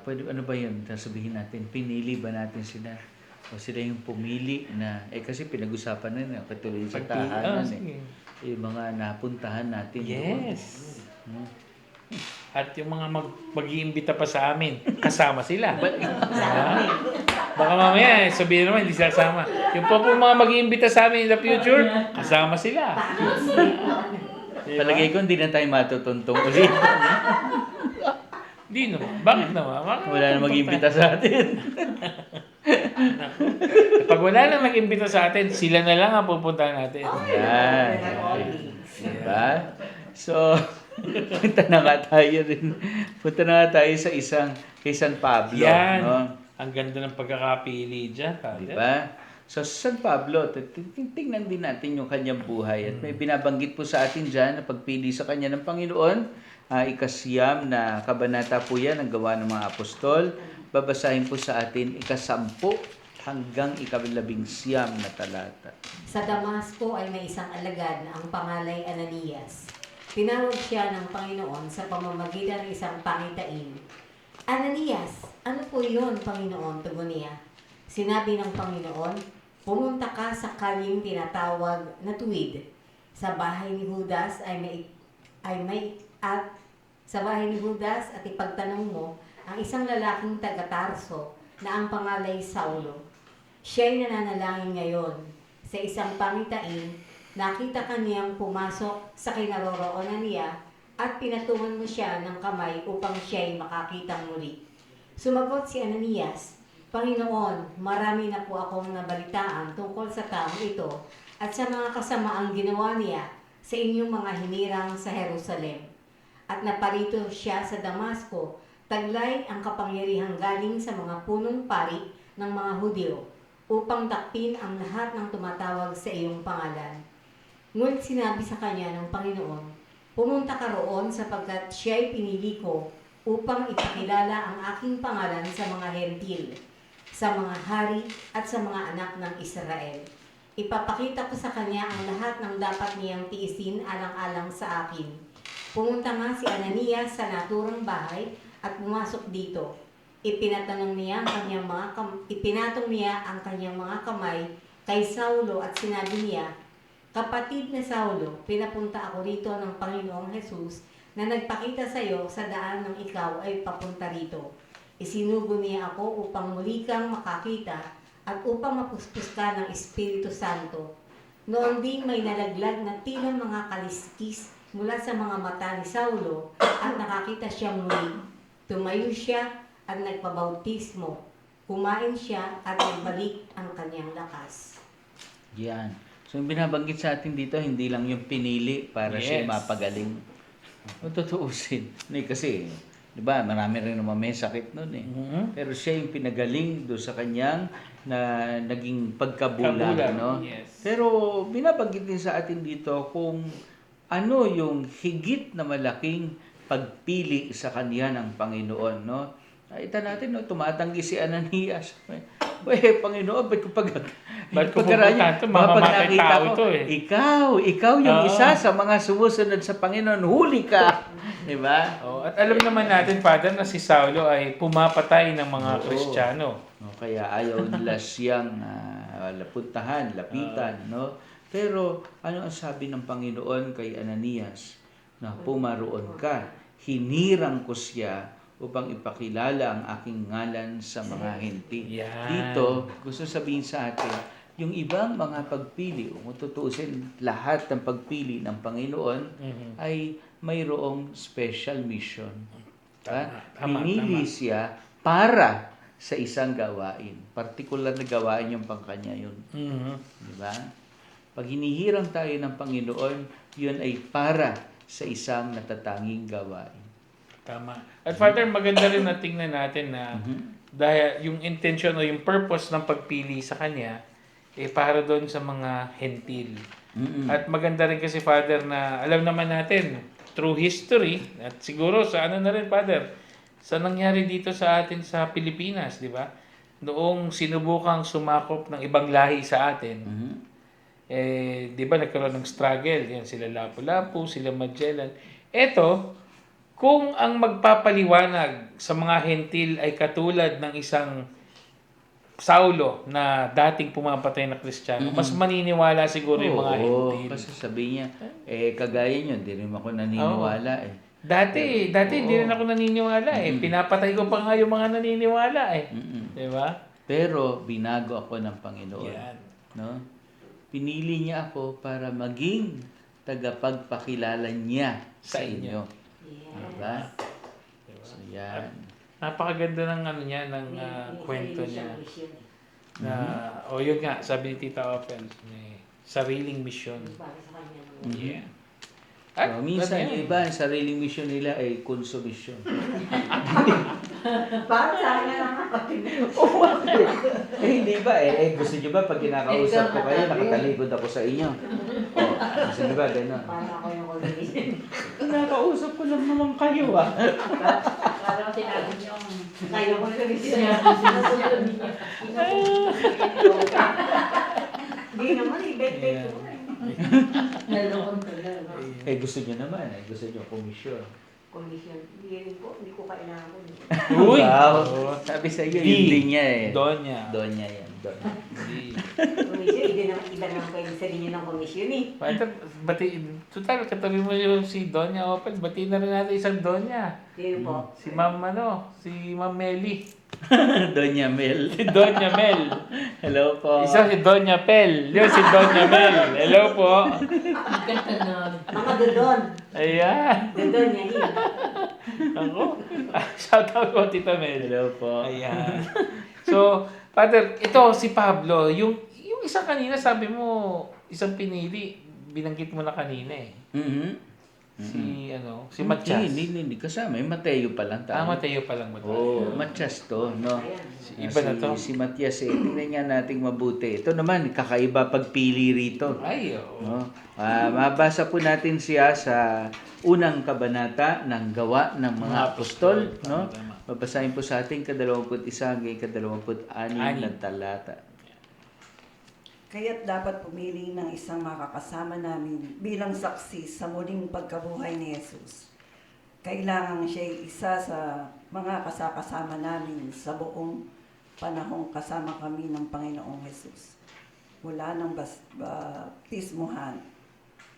pwede, ano ba yun? Sabihin natin, pinili ba natin sila? O sila yung pumili na, kasi pinag-usapan na katuloy sa tahanan yung mga napuntahan natin. Yes. At yung mga mag-iimbita pa sa amin, kasama sila. Baka mamaya, sabihin naman, hindi sila kasama. Yung po mga mag-iimbita sa amin in the future, kasama sila. Diba? Palagay ko, hindi na tayo matutuntong ulit. Hindi naman. Bakit naman? Wala na mag-imbita sa atin. Pag wala na mag-imbita sa atin, sila na lang ang pupuntahan natin. Yan. Diba? So, punta na nga tayo rin. Punta na nga tayo sa kay San Pablo. Yan. No? Ang ganda ng pagkakapili dyan. Diba? So, sa San Pablo, tingnan din natin yung kanyang buhay. At may binabanggit po sa atin dyan na pagpili sa kanya ng Panginoon. Ika-9 na kabanata po yan ang gawa ng mga apostol. Babasahin po sa atin 10 hanggang 11 na talata. Sa Damasco ay may isang alagad na ang pangalay Ananias. Tinawag siya ng Panginoon sa pamamagitan ng isang pangitain. Ananias, ano po yun, Panginoon? Tugon niya. Sinabi ng Panginoon, pumunta ka sa kaling tinatawag na Tuwid. Sa bahay ni Judas sa bahay ni Judas at ipagtanong mo ang isang lalaking taga-Tarso na ang pangalay Saulo. Siya'y nananalangin ngayon. Sa isang pangitain, nakita kaniyang pumasok sa kinaroroonan niya at pinatungan mo siya ng kamay upang siya'y makakitang muli. Sumagot si Ananias, Panginoon, marami na po akong nabalitaan tungkol sa taong ito at sa mga kasamaang ginawa niya sa inyong mga hinirang sa Jerusalem. At naparito siya sa Damasco, taglay ang kapangyarihang galing sa mga punong pari ng mga Hudyo. upang dakpin ang lahat ng tumatawag sa iyong pangalan. Ngunit sinabi sa kanya ng Panginoon, pumunta ka roon sapagkat siya'y pinili ko upang ipakilala ang aking pangalan sa mga hentil, sa mga hari at sa mga anak ng Israel. Ipapakita ko sa kanya ang lahat ng dapat niyang tiisin alang-alang sa akin. Pumunta nga si Ananias sa naturang bahay at pumasok dito. Ipinatong niya ang kanyang mga kamay kay Saulo at sinabi niya, Kapatid na Saulo, pinapunta ako rito ng Panginoong Jesus na nagpakita sa iyo sa daan ng ikaw ay papunta rito. Isinugo niya ako upang muli kang makakita at upang mapuspos ka ng Espiritu Santo. Noon din may nalaglag na tila mga kaliskis mula sa mga mata ni Saulo at nakakita siya muli. Tumayo siya at nagpabautismo. Kumain siya at nagbalik ang kanyang lakas. Yan. So, yung binabanggit sa atin dito, hindi lang yung pinili para siya Yes. mapagaling. Kung tutuusin. Kasi, di ba, marami rin naman may sakit nun eh. Mhm. Pero siya yung pinagaling doon sa kanyang na naging pagkabulag, Kabulag, no? yes. Pero binabanggit din sa atin dito kung ano yung higit na malaking pagpili sa kanya ng Panginoon, no? Nakita natin, no, tumatanggi si Ananias. Panginoon, ba't ko Ba't ko pupuntahan to? Mamamatay tao to eh. Ikaw yung Oo. isa sa mga sumusunod sa Panginoon, huli ka. Di ba? Oh, at alam naman natin, Father, na si Saulo ay pumapatay ng mga Oo. Kristiyano. No, kaya ayaw nila siyang puntahan, lapitan, no? Pero ano ang sabi ng Panginoon kay Ananias? Na pumaroon ka, hinirang ko siya upang ipakilala ang aking ngalan sa mga hinti. Yan. Dito, gusto sabihin sa atin, yung ibang mga pagpili, kung tutuusin lahat ng pagpili ng Panginoon, Mhm. ay mayroong special mission. Tama, Pinili siya para sa isang gawain. Partikular na gawain yung pangkanya yun. Mhm. Di ba? Pag hinihirang tayo ng Panginoon, yun ay para sa isang natatanging gawain. Tama. At Father, maganda rin na tingnan natin na dahil yung intention o yung purpose ng pagpili sa kanya para doon sa mga hentil. Mm-mm. At maganda rin kasi, Father, na alam naman natin through history at siguro sa ano na rin, Father, sa nangyari dito sa atin sa Pilipinas, di ba? Noong sinubukang sumakop ng ibang lahi sa atin, Mhm. di ba nagkaroon ng struggle, yan sila Lapu-Lapu, sila Magellan. Eto, kung ang magpapaliwanag sa mga hentil ay katulad ng isang Saulo na dating pumapatay na Kristiyano, mas maniniwala siguro yung mga Oo, hentil. kasi sabi niya, kagaya niyo, hindi rin ako naniniwala eh. Dati hindi rin ako naniniwala eh. Pinapatay ko pa nga yung mga naniniwala eh. Mm-mm. Di ba? Pero binago ako ng Panginoon. Yan. No? Pinili niya ako para maging tagapagpakilala niya sa inyo. Diba? So, yan. Napakaganda ng ano niya, ng kwento niya. Na, yun nga, sabi ni Tita Open, may sariling misyon. Yeah. So, minsan ano yan? yung iba, ang sariling mission nila ay konsumisyon. Para sa akin lang ako. Hindi ba? Gusto niyo ba pag kinakausap ko kayo, nakatalikod ako sa inyo? Gusto niyo ba gano'n? Para ako yung condition. Kinakausap ko lang naman kayo ah. Parang sinabi niyo, Kayo ko yung condition. Hindi naman, i-bet-bet ko. nalokon talaga. Gusto niyo naman, gusto niyo komisyon. Condition. Hindi ko kailangan ko. Uy! Wow. Oo. Sabi sa iyo, Di. hindi niya eh. Donya. Donya yan. Donya. Di. Commission, iba naman kayo sa inyo ng commission eh. Father, total, katabi mo yung si Donya Open, bati na rin natin isang Donya. Sino po? Si Ma'am Meli. Donya Mel. Si Donya Mel. Hello po. Isa si Donya Pel. Yun si Donya Mel. Hello po. Ganda Mga dodon. Ayan. Dodon yan eh. Ako. Shout out ko, Tita Mel. Hello po. Ayan. So, Father, ito si Pablo, yung isang kanina sabi mo, isang pinili, binanggit mo na kanina eh. Mhm. Si Matias. Hindi. Kasama. Yung Mateo pa lang tayo. Mateo pa lang ba tayo? Oo, Matias to, no? Iba na to. Si Matias tingnan nga nating mabuti. Ito naman, kakaiba pagpili rito. Ay, oo. No? Mabasa po natin siya sa unang kabanata ng Gawa ng mga Apostol, no? Tama. Babasahin po sa ating 21 hanggang 26 na talata. Kaya't dapat pumili ng isang makakasama namin bilang saksi sa muling pagkabuhay ni Jesus. Kailangan siya isa sa mga kasakasama namin sa buong panahong kasama kami ng Panginoong Jesus. Mula ng baptismuhan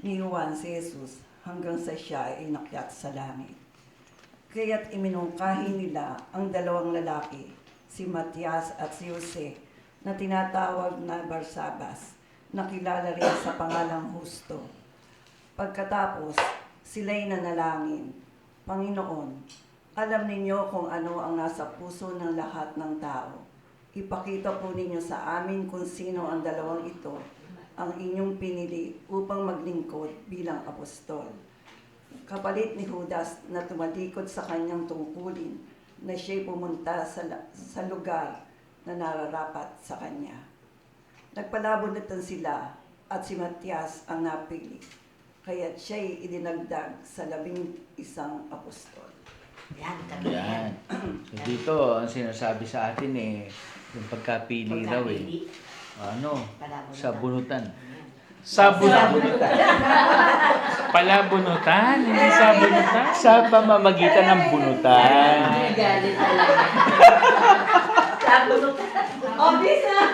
ni Juan si Jesus hanggang sa siya ay inakyat sa langit. Kaya't iminungkahi nila ang dalawang lalaki, si Matias at si Jose, na tinatawag na Barsabas, na kilala rin sa pangalang Husto. Pagkatapos, sila'y nanalangin, Panginoon, alam ninyo kung ano ang nasa puso ng lahat ng tao. Ipakita po ninyo sa amin kung sino ang dalawang ito ang inyong pinili upang maglingkod bilang apostol. Kapalit ni Judas na tumalikod sa kanyang tungkulin na siya'y pumunta sa lugar na nararapat sa kanya. Nagpalabunutan sila at si Matias ang napili, kaya't siya'y idinagdag sa 11 apostol. Yan, Yan. So dito, ang sinasabi sa atin yung pagkapili raw sa bunutan. Sabunutan. Palabunutan? Hindi sabunutan? Sa pamamagitan ng bunutan. Nagalit talaga. Obvious na!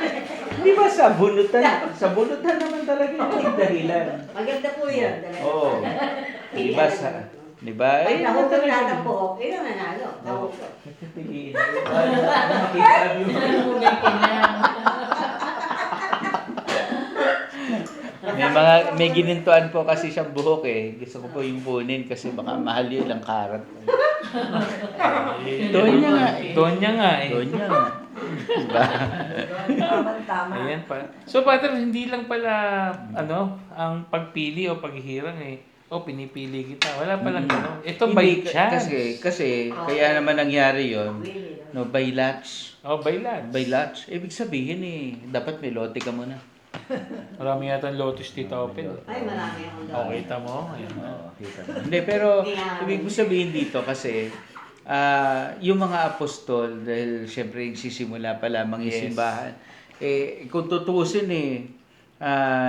Di ba sa bunutan? Sa bunutan naman talaga yung dahilan. Maganda po yan. Oo. Di ba sa... Di ba? Pag nahukot talaga. na po, yun ang nanalo. Nahukot. Piliin. Nakita mo. May ginintuan po kasi siyang buhok Gusto ko po yung punin kasi baka mahal yun ang karat. Donya nga Donya nga Donya nga. Diba? Tama-tama. Ayan pa. So, Father, hindi lang pala, ang pagpili o paghihirang pinipili kita. Wala palang gano'n. Ito by Hindi, chance. Kasi kaya naman nangyari yon no, by lots. By lads. By lots. Ibig sabihin dapat may lote ka muna. Marami yata Lotus dito open. Ay, marami akong daw. Okay, kita mo. Ayan. Oo, kita mo. Hindi, pero ibig ko sabihin dito kasi yung mga apostol, dahil syempre sisimula pa lamang yung Yes. simbahan, kung tutuusin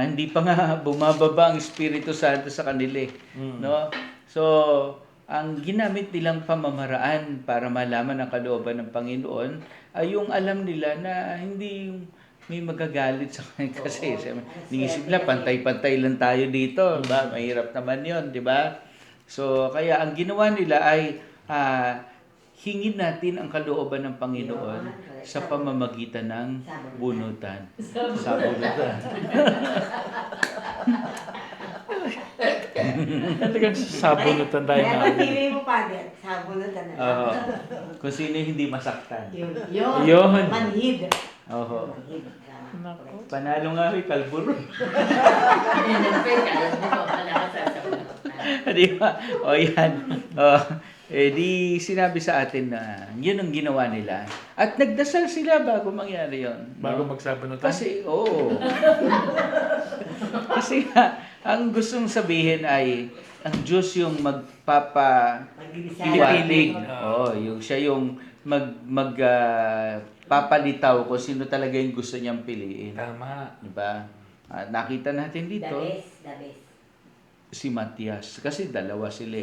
hindi pa nga bumababa ang Espiritu Santo sa kanila no? So, ang ginamit nilang pamamaraan para malaman ang kalooban ng Panginoon ay yung alam nila na hindi may magagalit sa kanila kasi niisip nila pantay-pantay lang tayo dito, ba? Mahirap naman 'yon, di ba? So, kaya ang ginawa nila ay hingin natin ang kalooban ng Panginoon sa pamamagitan ng bunutan. Sa bunutan. Talagang sabunutan tayo Kaya na. pagpili mo pa din, sabunutan na. Oo. Kung sino yung hindi masaktan. Yun. Manhid. Oo. Manhid. Nako. Panalo nga rin, kalburo. Di ba? O yan. Di sinabi sa atin na yun ang ginawa nila. At nagdasal sila bago mangyari yon. Bago magsabunutan. Kasi, Kasi ang gustong sabihin ay ang Diyos yung Pinipilig. yung siya yung papalitaw kung sino talaga yung gusto niyang piliin. Tama. Diba? Nakita natin The dito best. si Matias kasi dalawa sila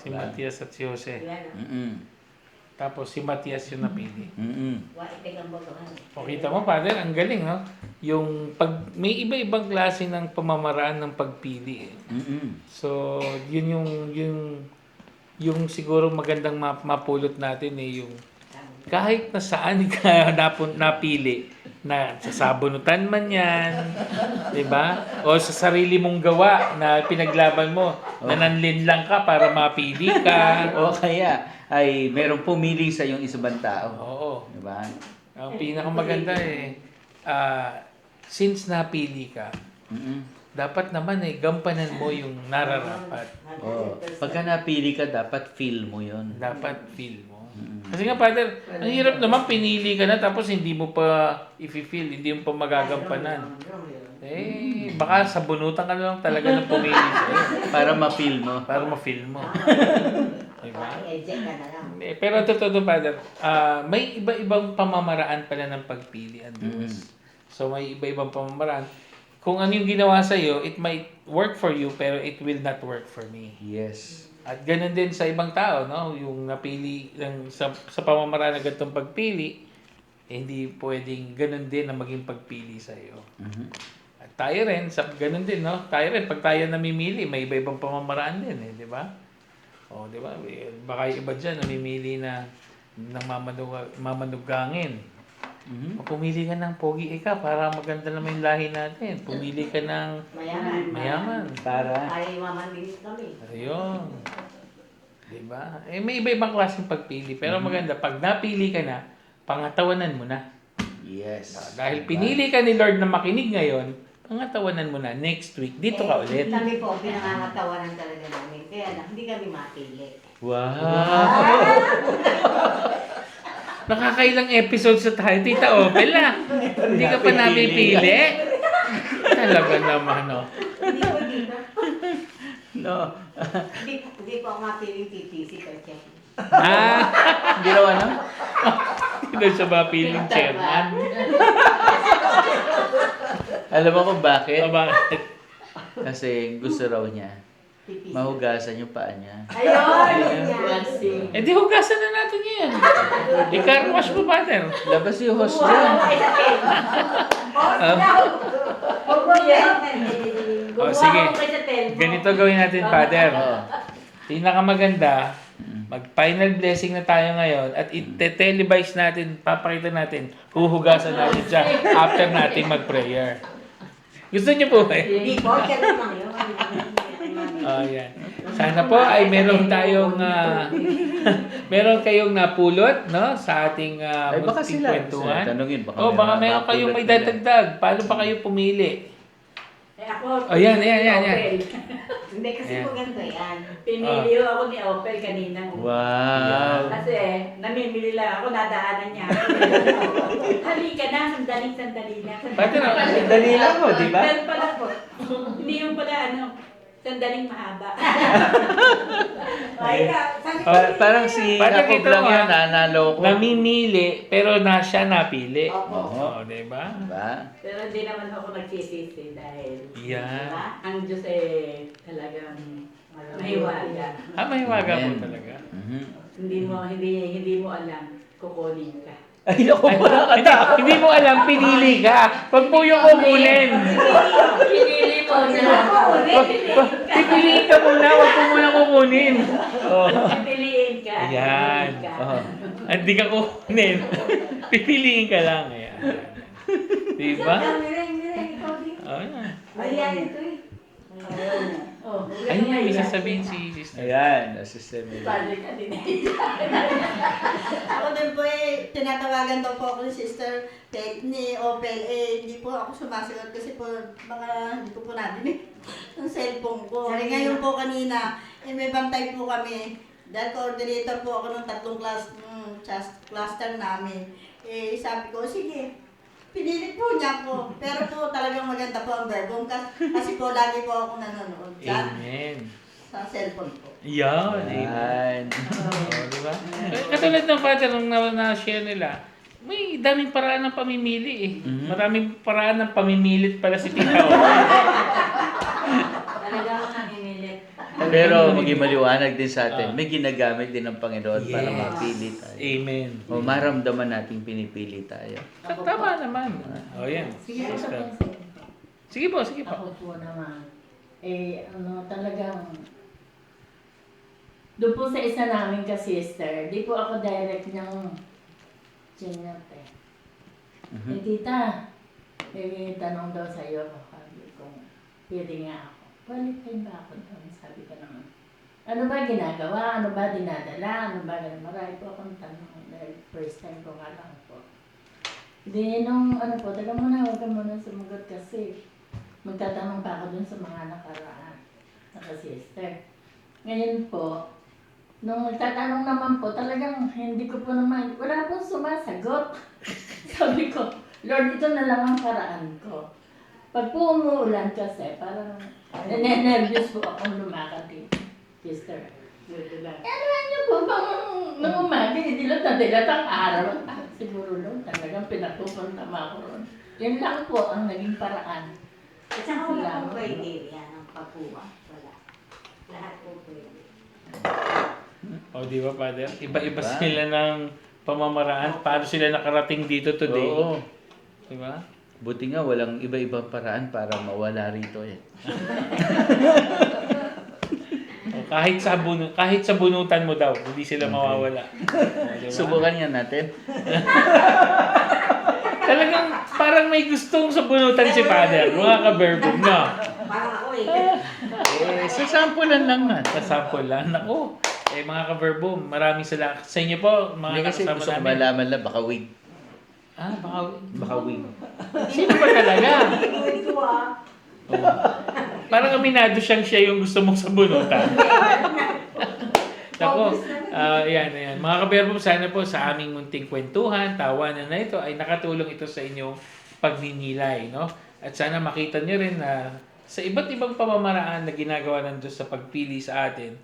Si Matias at si Jose. Mm-mm. Tapos si Matias yung napili. Mm-mm. O kita mo, Father, ang galing, no? Yung may iba-ibang klase ng pamamaraan ng pagpili. Mm-mm. So, yun yung siguro magandang mapulot natin yung kahit na saan ka napili, na sa sabunutan man yan, di ba? O sa sarili mong gawa na pinaglaban mo, nananlin lang ka para mapili ka. O kaya ay merong pumili sa yung isang tao. Oo. Diba? Ang pinakamaganda since napili ka, Mm-mm. dapat naman gampanan mo yung nararapat. Oh, pagka napili ka, dapat feel mo yon. Dapat feel mo. Mm. Kasi nga, Father, ang hirap naman, pinili ka na tapos hindi mo pa i-feel, hindi mo pa magagampanan. Baka sabunutan ka na lang talaga ng pumili sa'yo Para ma-feel mo. para ma-feel mo. Diba? Eject ka na lang. Pero totoo, Father, may iba-ibang pamamaraan pala ng pagpili ang Diyos. So, may iba-ibang pamamaraan. Kung ano yung ginawa sa'yo, it might work for you, pero it will not work for me. Yes. At ganun din sa ibang tao, no? Yung napili sa pamamaraan ng ganitong pagpili, hindi pwedeng ganun din na maging pagpili sa iyo. Mhm. At tayo rin, ganun din, no? Tayo rin, pag tayo namimili, may iba-ibang pamamaraan din, di ba? O, di ba? Baka yung iba dyan, namimili na ng mamanugangin. Mhm. O, pumili ka ng pogi ka para maganda naman yung lahi natin. Pumili ka ng mayaman. Para Ay, mamalinis kami. Ayun. Diba? May iba-ibang klaseng pagpili. Pero maganda, pag napili ka na, pangatawanan mo na. yes. Dahil pinili ka ni Lord na makinig ngayon, pangatawanan mo na. Next week, dito ka ulit. Kami po, pinangangatawanan talaga namin. Kaya lang, hindi kami mapili. Wow. Nakakailang episodes na tayo, Tita Opel Hindi ka pa napipili. Talaga naman, no? Hindi po dito. No. Hindi po ako mapiling TTC kasi. Hindi raw ano? Hindi siya mapiling chairman. Alam mo kung bakit? Bakit? Kasi gusto raw niya TTC. mahugasan yung paa niya. Ayun! Blessing. Di hugasan na natin yan. I-car wash mo, Father. Labas yung host dyan. Huwag mo yan. Sige. Ganito gawin natin, Father. Oo. Pinakamaganda, mag-final blessing na tayo ngayon at i-televise natin, papakita natin, huhugasan natin siya after natin mag-prayer. Gusto niyo po ba? Hindi po, kaya naman yun. Oh, yan. Sana po ay meron tayong meron kayong napulot, no, sa ating Ay, baka munting sila. kwentuhan. Tanungin, baka Oh, baka meron mapulot kayong may nila. dadagdag. Paano ba kayo pumili? Ako, Ayan. Opel. Hindi kasi po ganito yan. Pinili ako ni Opel kanina. Wow. Kasi namimili lang ako, nadaanan niya. Halika na, sandali na. Pati na, Sandali lang mo, di ba? Sandali pala po. Hindi yung pala sandaling mahaba. Ay, sabi ko, Parang si Parang Jacob ito, lang yun, nanalo ko. namimili, pero siya napili. Oo. Oh, diba? Diba? Pero hindi naman ako nagsisisi dahil Yan. ang Diyos talagang mahiwaga. Mahiwaga po Amen. talaga. Mhm. Hindi mo alam, kukunin ka. Ay, naku, Hindi mo alam, pinili ka. Huwag mo yung kukunin. Pinili mo na. Pipiliin ka muna, huwag mo muna kukunin. Oh. Pipiliin ka. Ayan. Pipiliin ka. Oh. Hindi ka kukunin. Pipiliin ka lang. Ayan. Diba? Mireng, ikaw din. Oh, yan. Ayan, ito eh. Oh, Ayun yung isa sabihin si sister. Ayan, assistant nila. Padre ka din. Ako din po tinatawagan daw po ako ni Sister ni Opel. Hindi po ako sumasagot kasi po mga hindi ko po nadinig ang cellphone ko. Ngayon po kanina, may bantay po kami. Dahil coordinator po ako ng 3 cluster namin. Sabi ko, sige, pinilit po niya po. Pero po talagang maganda po ang verbum kasi po lagi po ako nanonood Amen. sa cellphone ko. Yan. Amen. Ayan. Oh, diba? Katulad ng Father, nung na-share nila, may daming paraan ng pamimili eh. Maraming paraan ng pamimilit pala si Tita Opel. Talaga ako namimilit. Pero maging maliwanag din sa atin, may ginagamit din ng Panginoon para Yes. mapili tayo. Amen. O maramdaman natin pinipili tayo. Tama naman. Oh, yan. Sige, Sister. Sige po, sige po. Ako po naman. Talagang doon po sa isa namin ka-sister, di po ako direct ng chinat eh. Mhm. Tita, tanong daw sa iyo, sabi ko, pwede nga ako. Qualified ba ako doon? Sabi ko naman. Ano ba ginagawa? Ano ba dinadala? Ano ba ganun? Marami po akong tanong dahil first time ko nga lang po. Di nung ano po, taga muna, huwag ka muna sumagot kasi magtatanong pa ako dun sa mga nakaraan. Naka-sister. Ngayon po, nung nagtatanong naman po, talagang hindi ko po naman, wala pong sumasagot. Sabi ko, Lord, ito na lang ang paraan ko. Pag po umuulan kasi, parang nane-nervous po akong lumakad dito. Sister. Alam niyo po, nung umaga, dilat na dilat ang araw. Siguro lang, talagang pinapupunta mo ako ron. Yan lang po ang naging paraan. At saka wala pong pwede yan ang papuwa. Wala. Lahat po pwede. O, di ba, Father? Iba-iba Diba? sila ng pamamaraan. Paano sila nakarating dito today? Oo. Di ba? Buti nga walang iba-ibang paraan para mawala rito eh. O, kahit sa bunutan mo daw, hindi sila mawawala. O, di ba? Subukan nga natin. Talagang parang may gustong sa bunutan si Father. Mga ka-verbum, no? Parang ako eh. Sa sampulan lang nga. Sa sample lang. Naku. Mga ka-verbum, maraming salamat. Sa inyo po, Hindi mga kasi kasama gusto ko namin. malaman lang, baka wig. Baka wig. sino ba talaga? Ito ah. Oo. Parang aminado siya yung gusto mong sabunutan. Nako, yan. Mga kaberbo, sana po sa aming munting kwentuhan, tawanan na ito, ay nakatulong ito sa inyong pagninilay, no? At sana makita nyo rin na sa iba't ibang pamamaraan na ginagawa ng Diyos sa pagpili sa atin,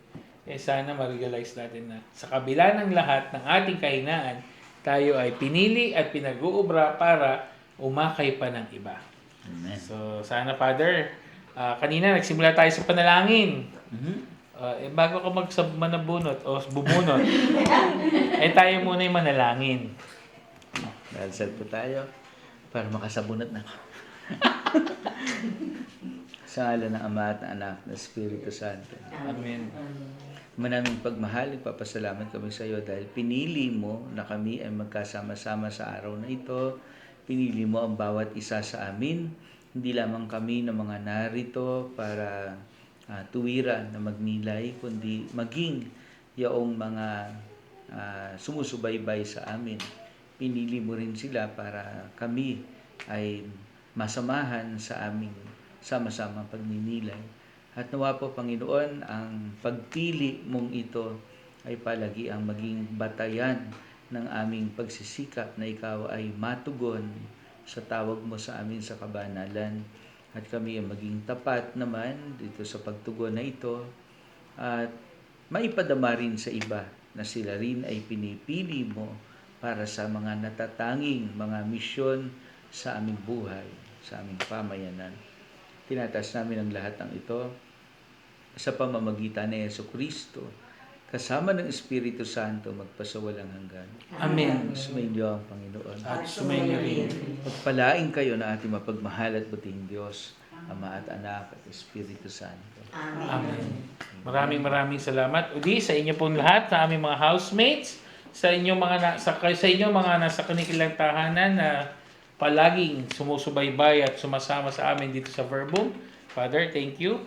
sana ma-realize natin na sa kabila ng lahat ng ating kahinaan, tayo ay pinili at pinag-uubra para umakay pa ng iba. Amen. So, sana Father, kanina nagsimula tayo sa panalangin. Bago ka manabunot o bubunot, tayo muna yung manalangin. Dasal po tayo para makasabunot na ako. Sa ngalan ng Ama at ng Anak na Espiritu Santo. Amen. Manaming pagmahal, nagpapasalamat kami sa iyo dahil pinili mo na kami ay magkasama-sama sa araw na ito. Pinili mo ang bawat isa sa amin. Hindi lamang kami na mga narito para tuwiran na magnilay, kundi maging yaong mga sumusubaybay sa amin. Pinili mo rin sila para kami ay masamahan sa aming sama-sama pagninilay. At nawa po, Panginoon, ang pagpili mong ito ay palagi ang maging batayan ng aming pagsisikap na ikaw ay matugon sa tawag mo sa amin sa kabanalan. At kami ay maging tapat naman dito sa pagtugon na ito at maipadama rin sa iba na sila rin ay pinipili mo para sa mga natatanging mga misyon sa aming buhay, sa aming pamayanan. Tinatas namin ang lahat ng ito sa pamamagitan ni Jesucristo, kasama ng Espiritu Santo magpasawalang hanggan. Amen. Sumainyo ang Panginoon. At sumainyo rin. Pagpalain kayo na ating mapagmahal at buting Diyos, Ama at Anak at Espiritu Santo. Amen. Maraming salamat. Uli sa inyo pong lahat, sa aming mga housemates, sa inyong mga nasa kanilang tahanan na palaging sumusubaybay at sumasama sa amin dito sa Verbum. Father, thank you.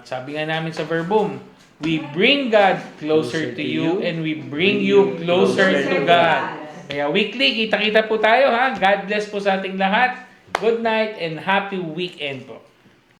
Sabi nga namin sa Verbum, we bring God closer to you and we bring you closer to God. Kaya weekly, kita-kita po tayo ha. God bless po sa ating lahat. Good night and happy weekend po.